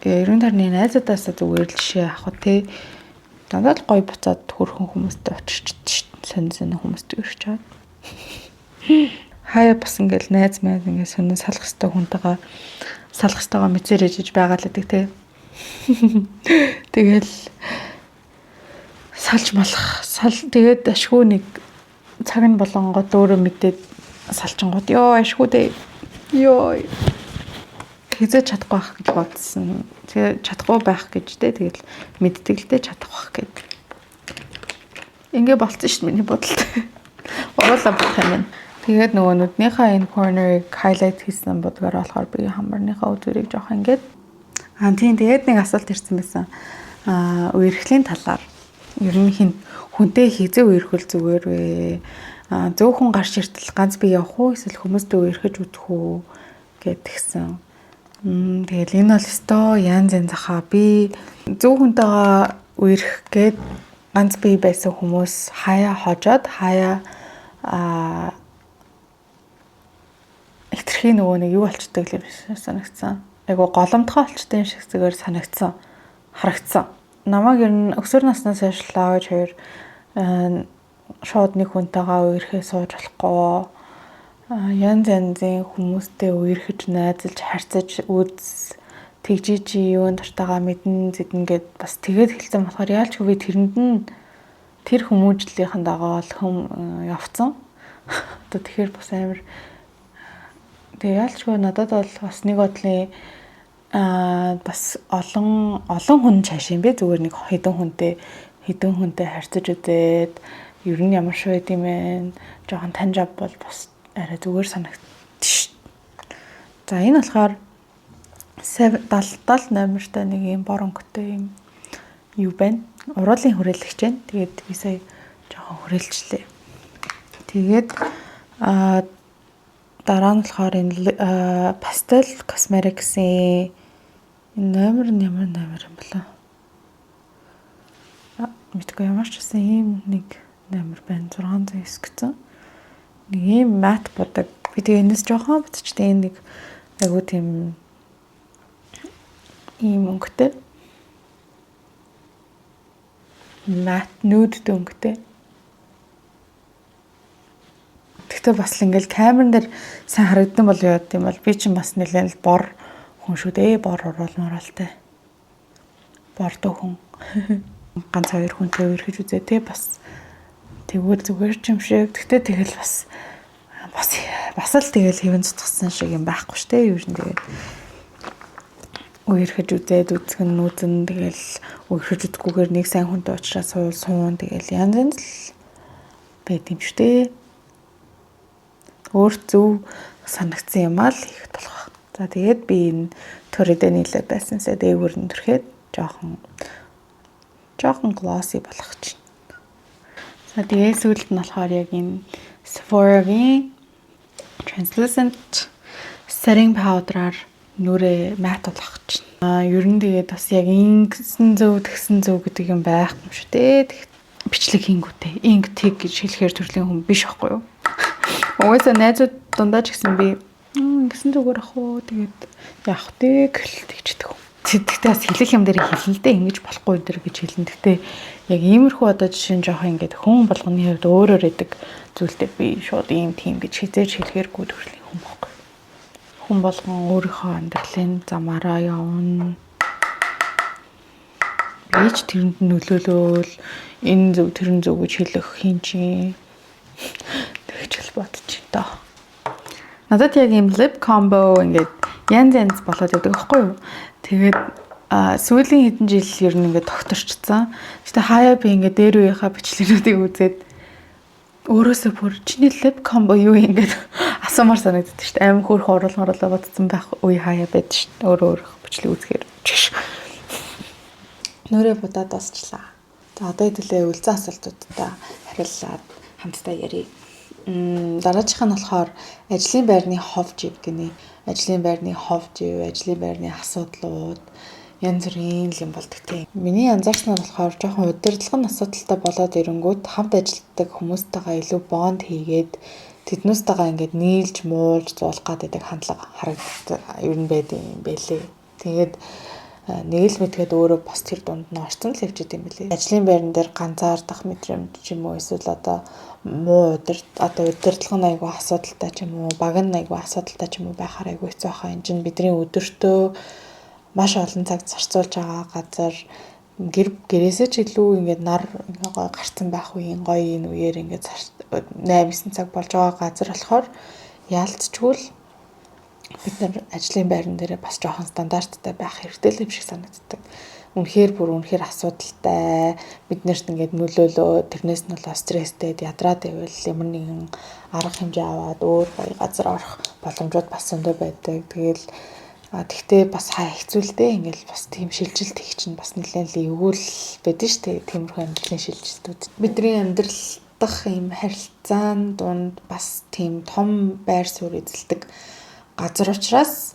Ерөн тарны найзуудаасаа зүгээр л жишээ авах тий. Дандаа л гоё буцаад хөрхөн хүмүүстэй очирчихдээ сонин хүмүүстэй ирж чаад. Хаяа бас ингээл найз ингээд сонин салах хэвээр хүнтэйгээ салах хэвээр мэдсээр ижиж байгаа л гэдэг тий. Тэгэл салж малах тэгээд ашгүй нэг цаг нь болонгод өөрөө мэдээд салчингууд ашгүй дээ. Хизээ чадахгүй байх гэж бодсон. Тэгээ чадахгүй байх гэж дээ. Тэгэл мэддэг л дээ чадах байх гэд. Ингээ болцсон шүү дээ миний бодолд. Уруулаа бодох юм. Тэгээд нөгөө нүднийхээ энэ corner-ыг highlight хийсэн бодгоор болохоор би хамарныхаа үзүүрийг жоох ингээд тийм тэгээд нэг асуулт ирсэн байсан. Үерхлийн талаар ер нь хүнтэй хизээ үерхэл зүгээр вэ? Зөөхөн гарч иртэл ганц би явах уу эсвэл хүмүүстэй үерхэж үзэх үү гэдгсэн. Тэгэл энэ бол өстой янз захаа би зөөхөнтэйгээ үерх гээд ганц би байсан хүмүүс хаяа хожоод хаяа хитрхийн нөгөө нэг юу болчдөг юм шиг санагдсан. Айгу голомтгой болчтой юм шиг зүгээр санагдсан. Харагдсан. Намайг ер нь өсвөр наснаас хойш лааж хоёр шууд нэг хүнтэйгээ үерхээ сууж болохгүй. Янзын хүмүүстэй үерхэж найзалж харьцаж үз тэгжиж юун дуртайгаа мэдэн зэдэнгээд бас тэгээд хэлсэн болохоор яалч хөвөө тэрэнд нь тэр хүмүүжлийнхэн дагаа л явцсан. Одоо тэгэхээр бас амар тэгээ яалчгүй надад бол бас нэг бодлын бас олон хүн цааш юм бэ зүгээр нэг хэдэн хүнтэй харьцаж үзээд ер нь ямар шиг байд юм бэ жоохон таньж авбал бас арай зүгээр санагдчих. За энэ болохоор 70 номертой нэг юм бор өнгөтэй юм юу байна? Уруулын хүрээлэгч байна. Тэгээд би сая жоохон хүрээлжлээ. Тэгээд дараа нь болохоор энэ Pastel Cosmetics-ийн номер ямар номер юм бэлээ. Мэдгүй ямар ч гэсэн ийм нэг номер байна. 609 гэсэн. Нэг ийм мат будаг. Би тэгээ энэс жоохон битчтэй энэ нэг айгуу тийм ийм өнгөтэй. Мат nude өнгөтэй. Тэгтээ бас л ингээл камерын дээр сайн харагдсан бол яа гэм бол би чинь бас нэлээд л бор хүн шүү дээ. Бор уруулмаралтай. Бордоо хүн. Ганц хоёр хүнтэй үргэлж үзээ те бас тэгвэл зүгээр ч юм шиг. Тэгтээ тэгэл бас л тэгэл хэвэн цутгсан шиг юм байхгүй шүү дээ. Юу юм тэгээд үерхэж үзээд үзгэн нүүзэн тэгэл үерхэж үзэхгүйгээр нэг сайн хүнтэй уулзраа суун тэгэл янз л байд юм шүү дээ. Өөр зөв санагдсан юм аа л хийх болох. За тэгээд би энэ төрөдөө нийлээ байсансаа дээгүүр нь төрхэд жоохон glossy болох чинь. За тэгээд сүүлд нь болохоор яг энэ Sephora-гийн translucent setting powder-аар нүрээ мат болгох чинь. Ер нь тэгээд бас яг ингэсэн зөв тэгсэн зөв гэдэг юм байх юм шүү дээ. Бичлэг хийнгүүтээ инк тэг гэж хэлэхээр төрлийн хүн биш байхгүй юу? Угаасаа найзууд дундаа ч гэсэн би ингэсэн зүгээр ах уу тэгээд яах вэ гэлтэгчдэг. Тэгтээ бас хэлэх юм дээр хэлэлдээ ингэж болохгүй дэр гэж хэлэн. Тэгтээ яг иймэрхүү одоо жишээ нь жоох ингээд хүн болгоны хувьд өөрөөр идэг зүйлтэй би шууд ийм тийм гэж хизээж хэлэхээргүй төрлийн хүн байхгүй. Хүн болгон өөрийнхөө амьдралын замаараа явна. Ээж тэрэнд нөлөөлөөл энэ зөв тэрэн зөв гэж хэлэх хин чи тэгж л бодчих доо. Надад яг юм lip combo ингээд янз болоод байдаг байхгүй юу? Тэгээд сүүлийн хэдэн жил ер нь ингээд докторчсан. Гэтэ хаяа би ингээд дээр үеийнхаа бичлэгүүдийг үзээд өөрөөсөө бүр чиний lip combo юу ингээд асуумар санагддаг шүү дээ. Амар хөөрхөн оруулга бодсон байх үе хаяа байдаг шүү дээ. Өөр бичлэг үзэхээр. Нүрээ будаад дуусчлаа. За одоо хэдүүлээ үлзэн асуултуудаа хариуллаад хамтдаа ярив. Дараагийнх нь болохоор ажлын байрны хов жив гинэ. Ажлын байрны хов жив, ажлын байрны асуудлууд янз бүрийн юм болдог тийм. Миний анзаарснаар болохоор жоохон удирдлагын асуудалтай болоод ирэнгүүт хамт ажилладаг хүмүүстэйгээ илүү бонд хийгээд тэднүүстэйгээ ингээд нийлж муулж зуулах гэдэг хандлага харагддаг ер нь байдаг юм байлээ. Тэгээд нэг л мэдгээд өөрөө бас тэр дунд нь орцсон л явж идэм билээ. Ажлын байран дээр ганцаардах мэдрэмж ч юм уу эсвэл одоо муу удирдлагын айгүй асуудалтай ч юм уу, баг нь айгүй асуудалтай ч юм уу байхаар айгүй хэцүү хаа. Энэ чинь бидний өдөртөө маш олон цаг зарцуулж байгаа газар гэрээсээ ч илүү ингээд нар гоё гарцсан байх үеийн гоё энэ үеэр ингээд 8-9 цаг болж байгаа газар болохоор яалтчгүй л бид нар ажлын байран дээр бас жоохон стандарттай байх хэрэгтэй л юм шиг санагддаг. Үнэхээр асуудалтай биднэрт ингээд нөлөөлөө тэрнээс нь болоо стресстэй ядраад байвал ямар нэгэн арга хэмжээ аваад өөр гоё газар орох боломжууд бас зөндөө байдаг. Тэгэл тэгтээ бас хаа хэцүүлтэй ингээл бас тийм шилжилт их чинь бас нэлээд л эвгүй л байдаг шүү дээ. Тиймэрхүү амьдралын шилжилтүүд. Бидний амьдрал дах юм харилцаан дунд бас тийм том байр суурь эзэлдэг газар учраас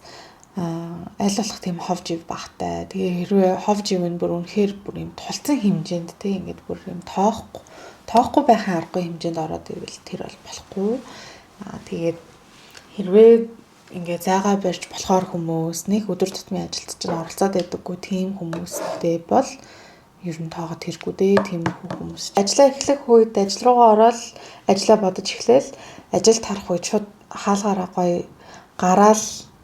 аль болох тийм хов жив багтай. Тэгээ хэрвээ хов жив нь бүр үнэхээр бүр юм тулцсан хэмжээнд те ингээд бүр юм тоохгүй байхын аргагүй хэмжээнд ороод ивэл тэр бол болохгүй. Тэгээд хэрвээ ингээд зайгаа барьж болохоор хүмүүс нэг өдөр тутмын ажилд чинь оролцоод байдаггүй тийм хүмүүстэй бол ер нь тоогод хэрэггүй дээ тийм хүмүүс. Ажлаа эхлэх үед ажил руугаа ороод ажлаа бодож эхлээл ажил тарах үед шууд хаалгаараа гоё гараал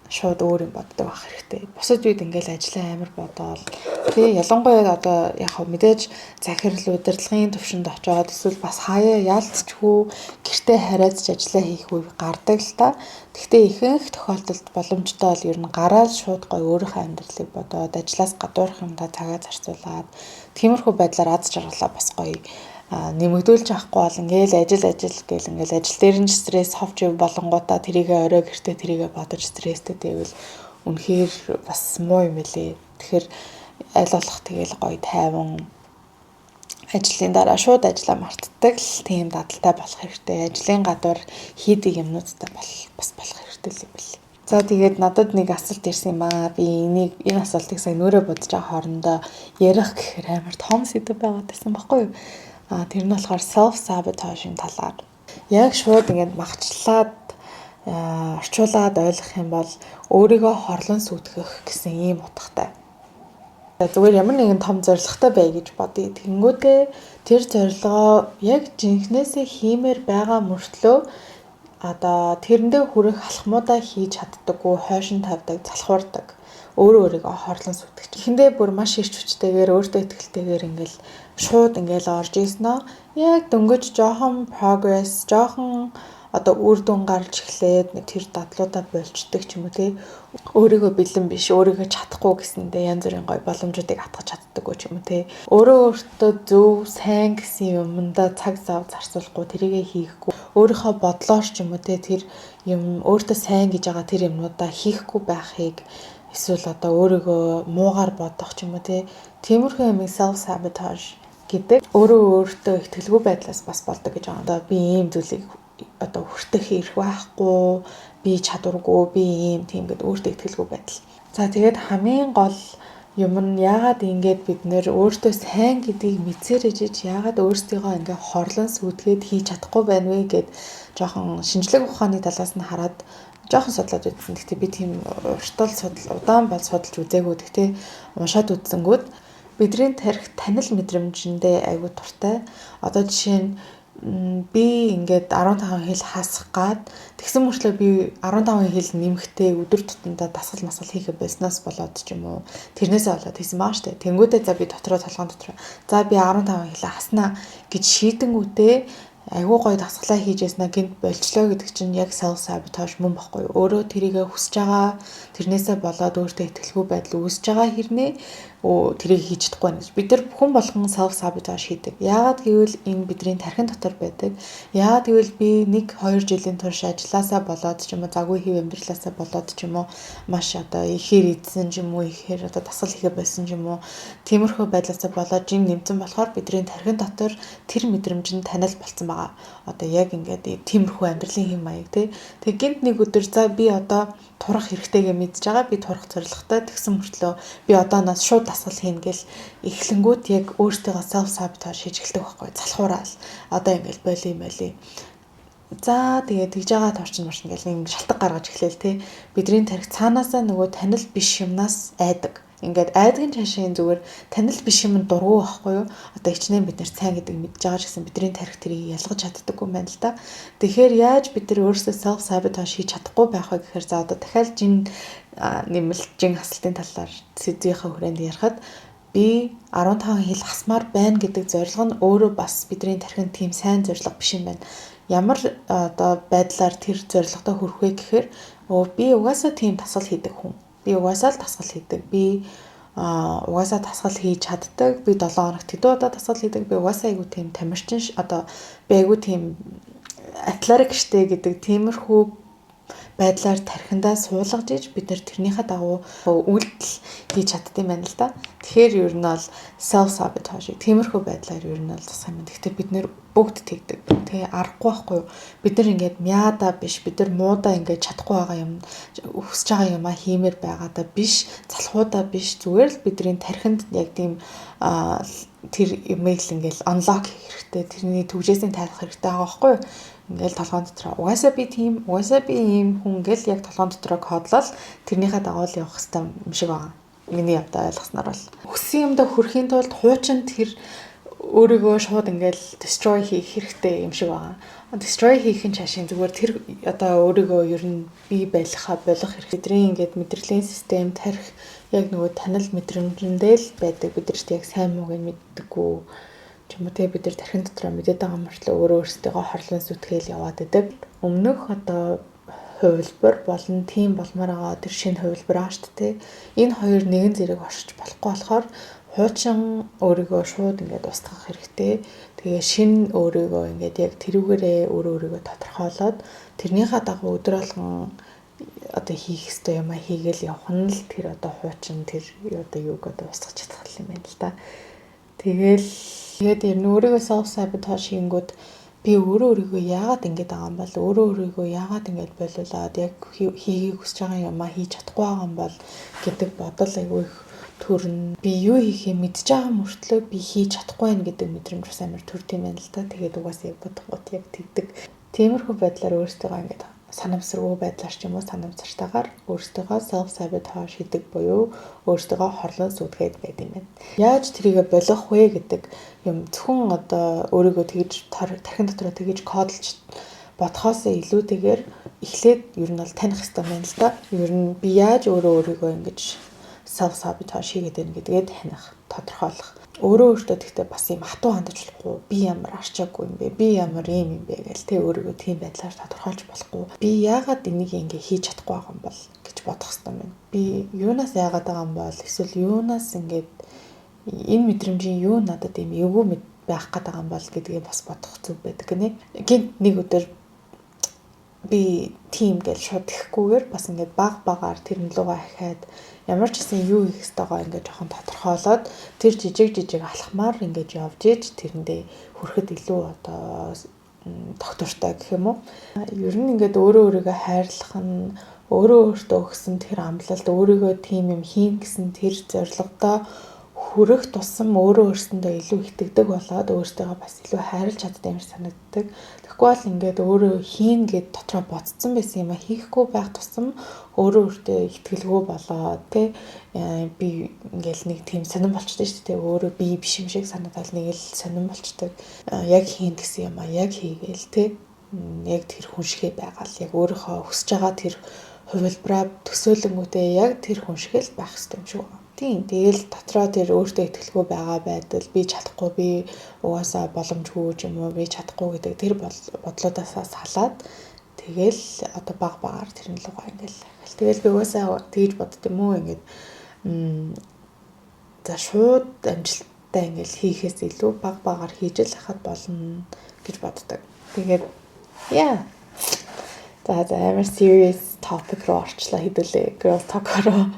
шууд өөр юм боддог байх хэрэгтэй. Бусад үед ингээл ажлаа амар бодоол. Тэгээ ялангуяа одоо яг хөө мэдээж захирал удирдлагын төвшөнд очиод эсвэл бас хаяа яалтчгүй гэртээ харайцж ажиллаа хийх үе гардаг л та. Гэхдээ ихэнх тохиолдолд боломжтой бол ер нь гараал шууд гоё өөрийнхөө амьдралыг бодоод ажлаас гадуурх юмдаа цагаа зарцуулаад тиймэрхүү байдлаар аз жаргалаа бас гоё нэмэгдүүлж авахгүй бол ингээл ажил гэл ингээл ажил дээр нь стресс ховж болонгуудаа тэрийгээ орой гэртээ тэрийгээ бодож стресстэй байвал үнэхээр бас муу юм элэ. Тэгэхээр аль болох тэгэл гоё тайван ажлын дараа шууд ажиллаа мартдаг л тийм дадалтай болох хэрэгтэй. Ажлын гадуур хийдэг юмнуудтай бас болох хэрэгтэй л юм бэл. За тэгээд надад нэг асуулт ирсэн юм аа. Би энэ асуултыг сайн өөрөө бодож байгаа хоорондоо ярих гэхээр амар том сэдв байгаад байсан байхгүй юу? Тэр нь болохоор self sabotage-ийн талаар. Яг шууд ингээд махчлаад орчуулад ойлгох юм бол өөрийгөө хорлон сүйтгэх гэсэн ийм утгатай. Зүгээр ямар нэгэн том зорилготой бай гэж бодъё. Тэнгүүдээ тэр зорилгоо яг жинхнээсээ хиймээр байгаа мөртлөө одоо тэрэндээ хүрэх алхмуудаа хийж чаддаггүй, хойшин тавьдаг, залхуурдаг. Өөрийгөө хорлон сүйтгэж. Эхэндээ бүр маш ирч хүчтэйгээр өөртөө ихтэйгээр ингээл шууд ингээл орж ийснэ. Яг дөнгөж жоохон progress, жоохон одоо үр дүн гарч эхлээд тэр дадлуудаа болчдөг ч юм уу те. Өөрийгөө бэлэн биш, өөрийгөө чадахгүй гэсэндээ янз бүрийн гоё боломжуудыг атгах чаддаггүй ч юм уу те. Өөртөө зөв, сайн гэсэн юмдаа цаг зав зарцуулахгүй, тэрийгэ хийхгүй, өөрийнхөө бодлоор ч юм уу те тэр юм өөртөө сайн гэж байгаа тэр юмнуудаа хийхгүй байхыг эсвэл одоо өөрийгөө муугаар бодох ч юм уу тиймэрхүү юм self sabotage гэдэг өөртөө ихтгэлгүй байдлаас бас болдог гэж байгаа. Одоо би ийм зүйлийг одоо хүртэх эрх байхгүй, би чадваргүй, би ийм тийм гэдэг өөртөө ихтгэлгүй байдал. За тэгээд хамгийн гол юм нь яагаад ингэж бид нэр өөртөө сайн гэдгийг мэдсээр ижиж яагаад өөрсдийгөө ингээ хорлон сүйтгэхэд хийж чадахгүй байна вэ гэд жоохон шинжлэх ухааны талаас нь хараад жоохон судлаад үзсэн. Гэхдээ би тийм уртал удаан бол судалж үзээгүй. Гэхдээ уншаад үзсэнгүүд бидний тарих танил мэдрэмжэндээ айгүй туртай. Одоо жишээ нь би ингээд 15 хил хасах гад тэгсэн мөрчлөө би 15 хил нэмэхдээ өдөр тутамдаа дасгал масгал хийхэ болсноос болоод ч юм уу тэрнээсээ болоод хийсэн маа штэ. Тэнгүүдээ за би дотроо толгоон дотроо за би 15 хил хаснаа гэж шийдэнгүүтээ айгуу гоё дасгалаа хийж яснаа гинт болчлоо гэдэг чинь яг self sabotage мөн баггүй юу. Өөрөө тэрийгэ хүсэж байгаа тэрнээсээ болоод өөртөө итгэлгүй байдал үүсэж байгаа хэрнээ тэрийг хийж чадахгүй байна гэж. Бид нар хүн болгон self sabotage хийдэг. Яагаад гэвэл энэ бидний тархин дотор байдаг. Яагаад гэвэл би 1-2 жилийн турш ажилласаа болоод ч юм уу загвар хийв амьдралаасаа болоод ч юм уу маш одоо ихээр идсэн ч юм уу ихээр одоо дасгал хийгээ болсон ч юм уу тиймэрхүү байдлаасаа болоод жин нэмсэн болохоор бидний тархин дотор тэр мэдрэмж нь танил болцсон байгаа. Одоо яг ингээд тиймэрхүү амьдралын хэм маяг тий. Тэг гинт нэг өдөр за би одоо турах хэрэгтэйгээ мэдж байгаа. Би турах зорилготой тэгсэн мөртлөө би одооноос шууд дасгал хийнэ гэл эхлэнгүүт яг өөртөө self sabotage хийж эхэлдэг байхгүй. Залхуураал. Одоо ингээд боли. За тэгээд тэгж байгаа турчин гэл нэг шалтгаан гаргаж эхлэв тий. Бидний тарих цаанаасаа нөгөө танил биш юмнаас айдаг. Ингээд айдгийн цаашаа зүгээр танил биш юм дургу байхгүй юу? Одоо ичнээн бид нэр сайн гэдэг мэдж байгаа ч гэсэн бидний тарих тэрийг ялгаж чаддаггүй юм байна л да. Тэгэхээр яаж бид нар өөрсдөө self sabotage хийж чадахгүй байх вэ гэхээр за одоо дахиад нэмэлт жин хасалтын талаар сэдвийнхаа хүрээнд ярихад би 15 хил хасмаар байна гэдэг зорилго нь өөрөө бас бидний тархинд тийм сайн зорилго биш юм байна. Ямар одоо байдлаар тэр зорилготой хүрэх вэ гэхээр би угаасаа тийм дасгал хийдэг хүн. Би угаасаа л дасгал хийдэг. Би угаасаа дасгал хийж чаддаг. Би 7 хоногт хэдэн удаа дасгал хийдэг. Би угаасаа айгу тийм тамирчин одоо би айгу тийм атлетик штэ гэдэг тиймэрхүү байдлаар тархиндаа суулгаж иж бид нар тэрнийхээ дагуу үйлдэл хийж чаддсан байна л да. Тэгэхээр ер нь бол self sabotage тиймэрхүү байдлаар ер нь бол засах юм. Гэхдээ бид нэр бүгд тэгдэг. Тэгээ аргагүй байхгүй юу? Бид нар ингээд мяада биш, бид нар муудаа ингээд чадахгүй байгаа юм, хүсэж байгаа юмаа хиймээр байгаадаа биш, залхуудаа биш. Зүгээр л бидний тархинд яг тийм тэр имэйл ингээд unlock хийх хэрэгтэй. Тэрний төвжээсийн тайлах хэрэгтэй байгаа байхгүй юу? Ингээл толгоон дотроо угаасаа би ийм хүн гэл яг толгоон дотроо кодлол тэрнийхээ дагуу л явах хэрэгтэй юм шиг байгаа. Миний одоо ойлгосноор бол хүссэн юмдаа хүрэхийн тулд хуучин тэр өөрийгөө шууд ингээл destroy хийх хэрэгтэй юм шиг байгаа. Destroy хийхин чашийн зүгээр тэр одоо өөрийгөө ер нь бий байлгахаа болох хэрэгтэй. Бидний ингээд мэдрэлийн систем тарих яг нөгөө танил мэдрэмжэндээ л байдаг. Бидэрт яг сайн мууг нь мэддэггүй ч юм уу те бид нар тархин дотроо мэдээд байгаа мөртлөө өөрөөсөө хорлон зүтгээл яваад идэг. Өмнөх одоо хувилбар болон тийм болмоор байгаа тэр шинэ хувилбар аа шүү дээ. Энэ хоёр нэгэн зэрэг оршиж болохгүй болохоор хуучин өөрийгөө шууд ингээд устгах хэрэгтэй. Тэгээ шинэ өөрийгөө ингээд яг тэрүүгээрээ өөрийгөө тодорхойлоод тэрнийхээ дагуу өдөр болгон одоо хийх ёстой юм а хийгээл явах нь л тэр одоо хуучин тэр одоо юуг одоо устгах чадах юм байна л да. Тэгээд ер нь өөрийгөө self sabotage хийнгүүд би өөрийгөө яагаад ингэж байгаа юм бол өөрийгөө яагаад ингэж болуулаад яг хийхийг хүсэж байгаа юм а хийж чадахгүй байгаа юм бол гэдэг бодол айгүй их төрн. Би юу хийхээ мэдж байгаа мөртлөө би хийж чадахгүй байх гэдэг мэдрэмж бас амар төрд юм байна л да. Тэгээд угаасаа яг бодохгүйт яг тэгдэг. Тиймэрхүү байдлаар өөртөө ингэж санамсаргүй байдлаар ч юм уу санамсартаагаар өөртөө self sabotage хийдэг буюу өөртөө хорлон зүтгээд байд юм байна. Яаж тэрийгэ болох вэ гэдэг юм зөвхөн одоо өөрийгөө тэгж тархин дотроо тэгж кодлж бодхоос илүүтэйгээр эхлээд ер нь бол таних хэрэгтэй байна л да. Ер нь би яаж өөрийгөө ингэж self sabotage хийгээд байна гэдгээ таних, тодорхойлох. Өөртөө тэгтээ бас юм хатуу хандаж болохгүй. Би ямар арчаагүй юм бэ? Би ямар юм бэ гэл тэ өөрийгөө тийм байдлаар тодорхойлж болохгүй. Би яагаад энийг ингэ хийж чадахгүй байгаа юм бол гэж бодох хэрэгтэй байна. Би юунаас яагаад байгаа юм бол эсвэл юунаас ингэж энэ мэдрэмжийн юу надад юм эвгүй байх гэдэг юм бол гэдгийг бас бодох зүг байдаг гинэ. Гинт нэг өдөр би тийм гэж шууд ихэхгүйгээр бас ингэж багаар тэр нөлөөгөө ахиад ямар ч гэсэн юу хийх ёстойгоо ингээд жоохон тодорхойлоод тэр жижиг алхмаар ингээд явж иж тэрэндээ хүрэхэд илүү одоо тогтвортой гэх юм уу. Ер нь ингээд өөрийгөө хайрлах нь өөртөө өгсөн тэр амлалт өөрийгөө тийм юм хийн гэсэн тэр зорилгодоо хүрэх тусам өөрөөсөндөө илүү итгэдэг болоод өөртөө бас илүү хайрлж чаддаг юм санагддаг. Тэгэхгүй бол ингээд өөрөө хийн гэд дотроо бодсон байсан юм а хийхгүй байх тусам өөрөө өөртөө ихтгэлгүй болоо тий би ингээл нэг тийм сонирн болчтой шүү дээ. Өөрөө би биш юм шиг санагдал нэг л сонирн болчтой. Яг хийн гэсэн юм а яг хийгээл тий яг тэр хүн шигэ байгаал яг өөрийнхөө хүсэж байгаа тэр хувилбараа төсөөлөнгүүтээ яг тэр хүн шиг л байх хэрэгтэй юм шиг байна. Тийм. Тэгэл дотроо тэр өөртөө ихтгэлгүй байгаа байдал би чадахгүй би угаасаа боломжгүй ч юм уу би чадахгүй гэдэг тэр бодлоодаас салаад тэгэл одоо баг багаар тэрэн лугаа ингээл. Тэгэл би угаасаа тэгж бодд юм уу ингээд за шууд амжилттай ингээл хийхээс илүү баг багаар хийж л хахад болно гэж боддог. Тэгээд яа. За амар serious topic руу орчлоо хэдүүлээ. Girl talk руу.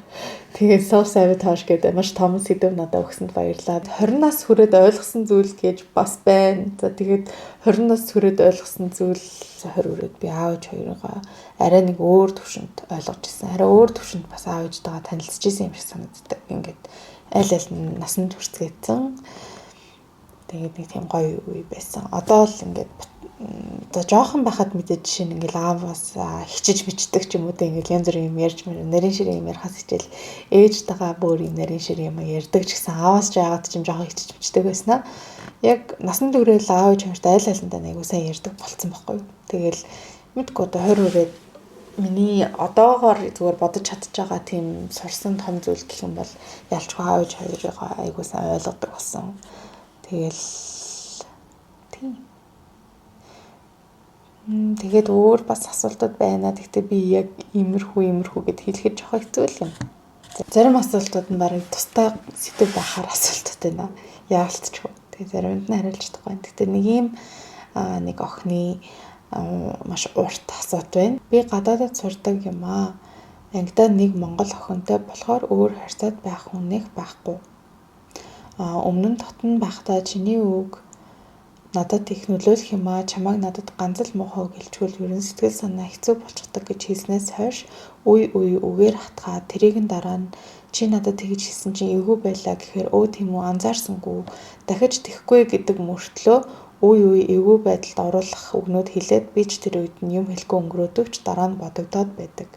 Тэгээд self-sabotage гэдэг маш том сэдв надад өгсөнд баярлалаа. 20 нас хүрээд ойлгосон зүйл гэж бас байна. За тэгээд 20 нас хүрээд ойлгосон зүйл 20 хүрээд би аав ээж хоёроо арай нэг өөр төвшөнд ойлгож ирсэн. Арай өөр төвшөнд бас аав ээжтэйгээ танилцж ирсэн юм шиг санагддаг. Ингээд аль аль нь насанд хүрцгээсэн. Тэгээд нэг тийм гоё үе байсан. Одоо л ингээд за жоохон байхад мэдээж жишээ нь ингээл ааваас хичиж бичдэг ч юм уу те ингээл янз бүрийн юм ярьж нарийн ширээ юм ярихаас хичээл ээжтэйгээ бүр юм нарийн ширээ юм ярьдаг ч гэсэн ааваас ч яагаад ч юм жоохон хичиж бичдэг байснаа яг насанд хүрээл аав ээж хоёрт аль алиндаа айгуу сайн ярьдаг болцсон байхгүй юу. Тэгэл мэдгүй одоо 20 хүрээд миний одоогоор зүгээр бодож чадчих байгаа тийм сурсан том зүйл гэх юм бол ялчгүй аав ээж хоёроо айгуу сайн ойлгодог болсон. Тэгэл тийм тэгээд өөр бас асуултууд байна. Гэхдээ би яг иймэрхүү гэд хэлэхэд жоохон хэцүү л юм. Зарим асуултууд нь барыг тустай сэдв байхаар асуултууд байна. Яалтчгүй. Тэгээд заримд нь хариулж чадахгүй. Гэхдээ нэг юм нэг охины маш урт асуулт байна. Би гадаадд сурдаг юм аа. Ангидаа нэг монгол охинтой болохоор өөр харьцаад байх хүн нэг байхгүй. Өмнө нь дотн байхдаа чиний үг надад их нөлөөлөх юм аа, чамайг надад ганц л муухай гэлчүүл ерөн сэтгэл санаа хэцүү болчихдог гэж хэлснээс хойш үгээр хатгаад тэрийг нь дараа нь чи надад тэгж хэлсэн чинь эвгүй байлаа гэхээр өө тийм үү анзаарсангүй дахиж тэхгүй гэдэг мөртлөө эвгүй байдалд оруулах үгнүүд хэлээд би ч тэр үед нь юм хэлэхгүй өнгөрөөдөгч дараа нь бодогдоод байдаг.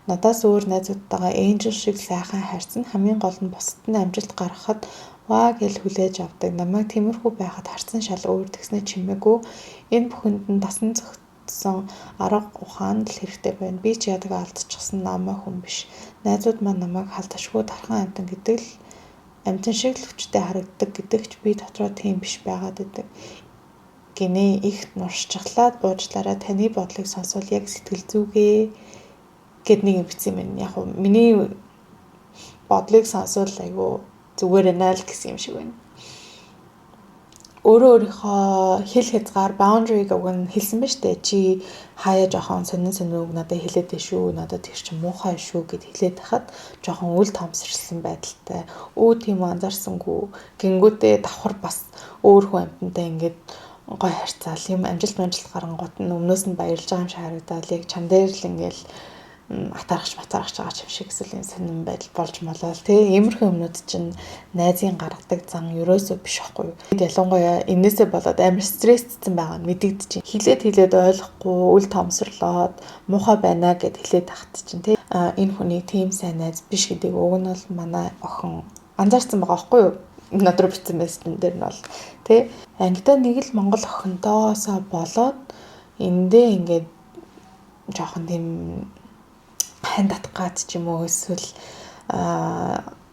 Надаас өөр найзуудтайгаа энжил шиг сайхан харьцсан хамгийн гол нь бусдад нь амжилт гаргахад ваа гэл хүлээж авдаг. Намайг тиймэрхүү байхад харцсан шал өөр тэгснэ чимээгүй. Энэ бүхэнд нь дасан зохицсон арга ухаан л хэрэгтэй байна. Би ч ядаг алдчихсан намаа хүн биш. Найзууд маань намайг халдашгүй тархан амтан гэдэг л амтан шиг л хүчтэй харагддаг гэдэгч би дотроо тийм биш байгаад байдаг. Гинэ их нуршчихлаад буужлаараа таны бодлыг сонсвол яг сэтгэл зүгээ гэд нэг юм бичсэн юм. Яг нь миний бодлыг сонсвол айгу зүгээр энэ л гэсэн юм шиг байна. Өөрийнхөө хэл хязгаар boundary-г өгөн хэлсэн ба штэ. Чи хаяа жоохон сонин үг надад хэлээд шүү. Надад тэр чинь муухай шүү гэд хэлээд хахад жоохон үл томсорсон байдалтай. Тийм анзаарсангүй. Гингүүтээ давхар бас өөр хүн амтантай ингээд гой харьцаал юм амжилт гарангууд нь өмнөөс нь баярлж байгаа юм шиг харагдаад яг чам дээр л ингээл атаарч байгаа юм шиг эсвэл юм сонирн байдал болж молоо тий. Иймэрхүү юмнууд чинь найзын гаргадаг зан ерөөсөө биш байхгүй юу. Ялангуяа энээсээ болоод амар стрессцсэн байгаа нь мэдэгдэж чинь. Хилээд ойлгохгүй үл томсорлоод муухай байна гэд хэлээд тахт чинь тий. Энэ хүний тийм сайн найз биш гэдэг уг нь бол манай охин анзаарсан байгаа байхгүй юу. Надруу бичсэн байсан дээр нь бол тий. Ангидаа нэг л монгол охинтоосоо болоод эндээ ингээд жоохон тийм хань татгаад ч юм уу эсвэл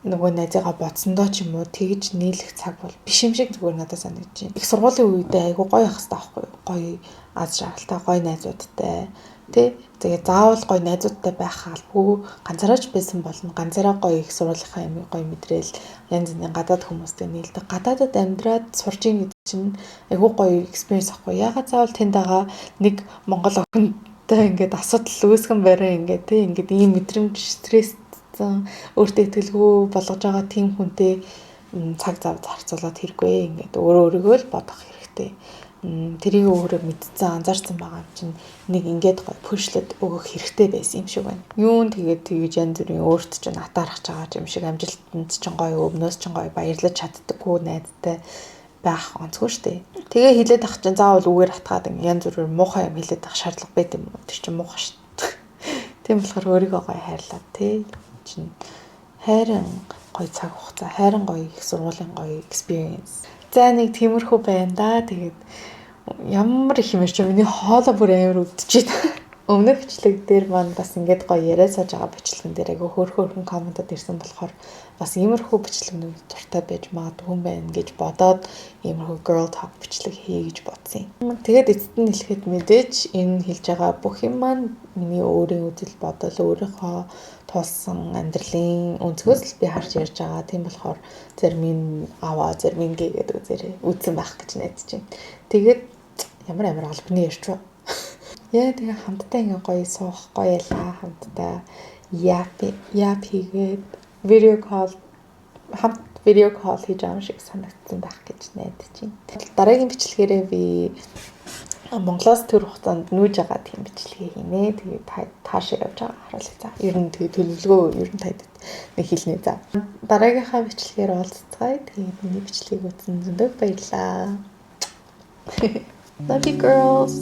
нөгөө найзыгаа бодсондоо ч юм уу тэгж нийлэх цаг бол биш юм шиг зүгээр надад санагдаж байна. Их сургуулийн үедээ айгу гоё ах хэвээр байхгүй юу? Гоё аз жаргалтай, гоё найзуудтай тий. Тэгээд заавал гоё найзуудтай байх албагүй ганцаараач байсан болно. Ганцаараа гоё их сургуулийнхаа юм гоё мэдрээл янз бүрийн гадаад хүмүүстэй нийлдэг. Гадаадад амьдраад сурч ийн гэдэг чинь айгу гоё experience ахгүй. Ягаад заавал тэнд байгаа нэг монгол охин ингээд асуудал үүсгэн барай ингээд тий ингээд ийм мэдрэмж стрессцэн өөртөө итгэлгүй болгож байгаа тийм хүнтэй цаг зав зарцуулаад хэрэггүй ингээд өөрийгөө л бодох хэрэгтэй. Тэрийг өөрөө мэдсэн анзаарсан байгаа юм чинь нэг ингээд гоё пүшлэд өгөх хэрэгтэй байсан юм шиг байна. Юун тэгээд тэгж янз бүрийн өөрт чинь атаарах байгаа юм шиг амжилтанд чинь гоё өмнөөс чинь гоё баярлаж чаддаггүй найзтай байх онцгой шүү дээ. Тэгээ хилээд ах чинь заавал үгээр хатгаад янз бүрээр муухай юм хилээд ах шаардлага байт юм уу? Тэр чинь муухай шүү дээ. Тийм болохоор өөрийгөө гоё хайрлаа тий. Чинь хайрын гоё цаг хугацаа, хайрын гоё их сургуулийн гоё experience. За нэг тиймэрхүү байна да. Тэгээд ямар их юм чи миний хоолой бүр амар үдчихэж. Өмнөх бичлэг дээр маань бас ингээд гоё яриад сууж байгаа бичлэгэн дээр айгүй хөөрхөн комментод ирсэн болохоор бас иймэрхүү бичлэгнүүд дуртай байж магадгүй юм байна гэж бодоод иймэрхүү girl talk бичлэг хий гэж бодсон юм. Тэгээд эцэст нь хэлэхэд мэдээж энэ хэлж байгаа бүх юм маань миний өөрийн үзэл бодол, өөрийнхөө тулсан амьдралын өнцгөөс л би харж ярьж байгаа. Тийм болохоор зарим нь аваа, зарим нь гэдэг үзээрээ үзсэн байх гэж найдаж байна. Тэгээд ямар албаны ярьж байна. Яа тэгээ хамтдаа ингээ гоё суух, гоё ялаа хамтдаа яп хийгээд видео call хийж байгаа юм шиг санагдсан байх гэж найдаж байна. Дараагийн бичлэгээрээ би Монголоос төр хугацаанд нүүж байгаа тийм бичлэгээ хийнэ. Тэгээд таашаа явж байгаа харуулъя за. Ер нь тэгээ төлөвлөгөө ер нь таад нэг хэлнэ за. Дараагийнхаа бичлэгээр уулзцгаая. Тэгээд миний бичлэгийг үзсэн зөндөг баярлалаа. Love you girls.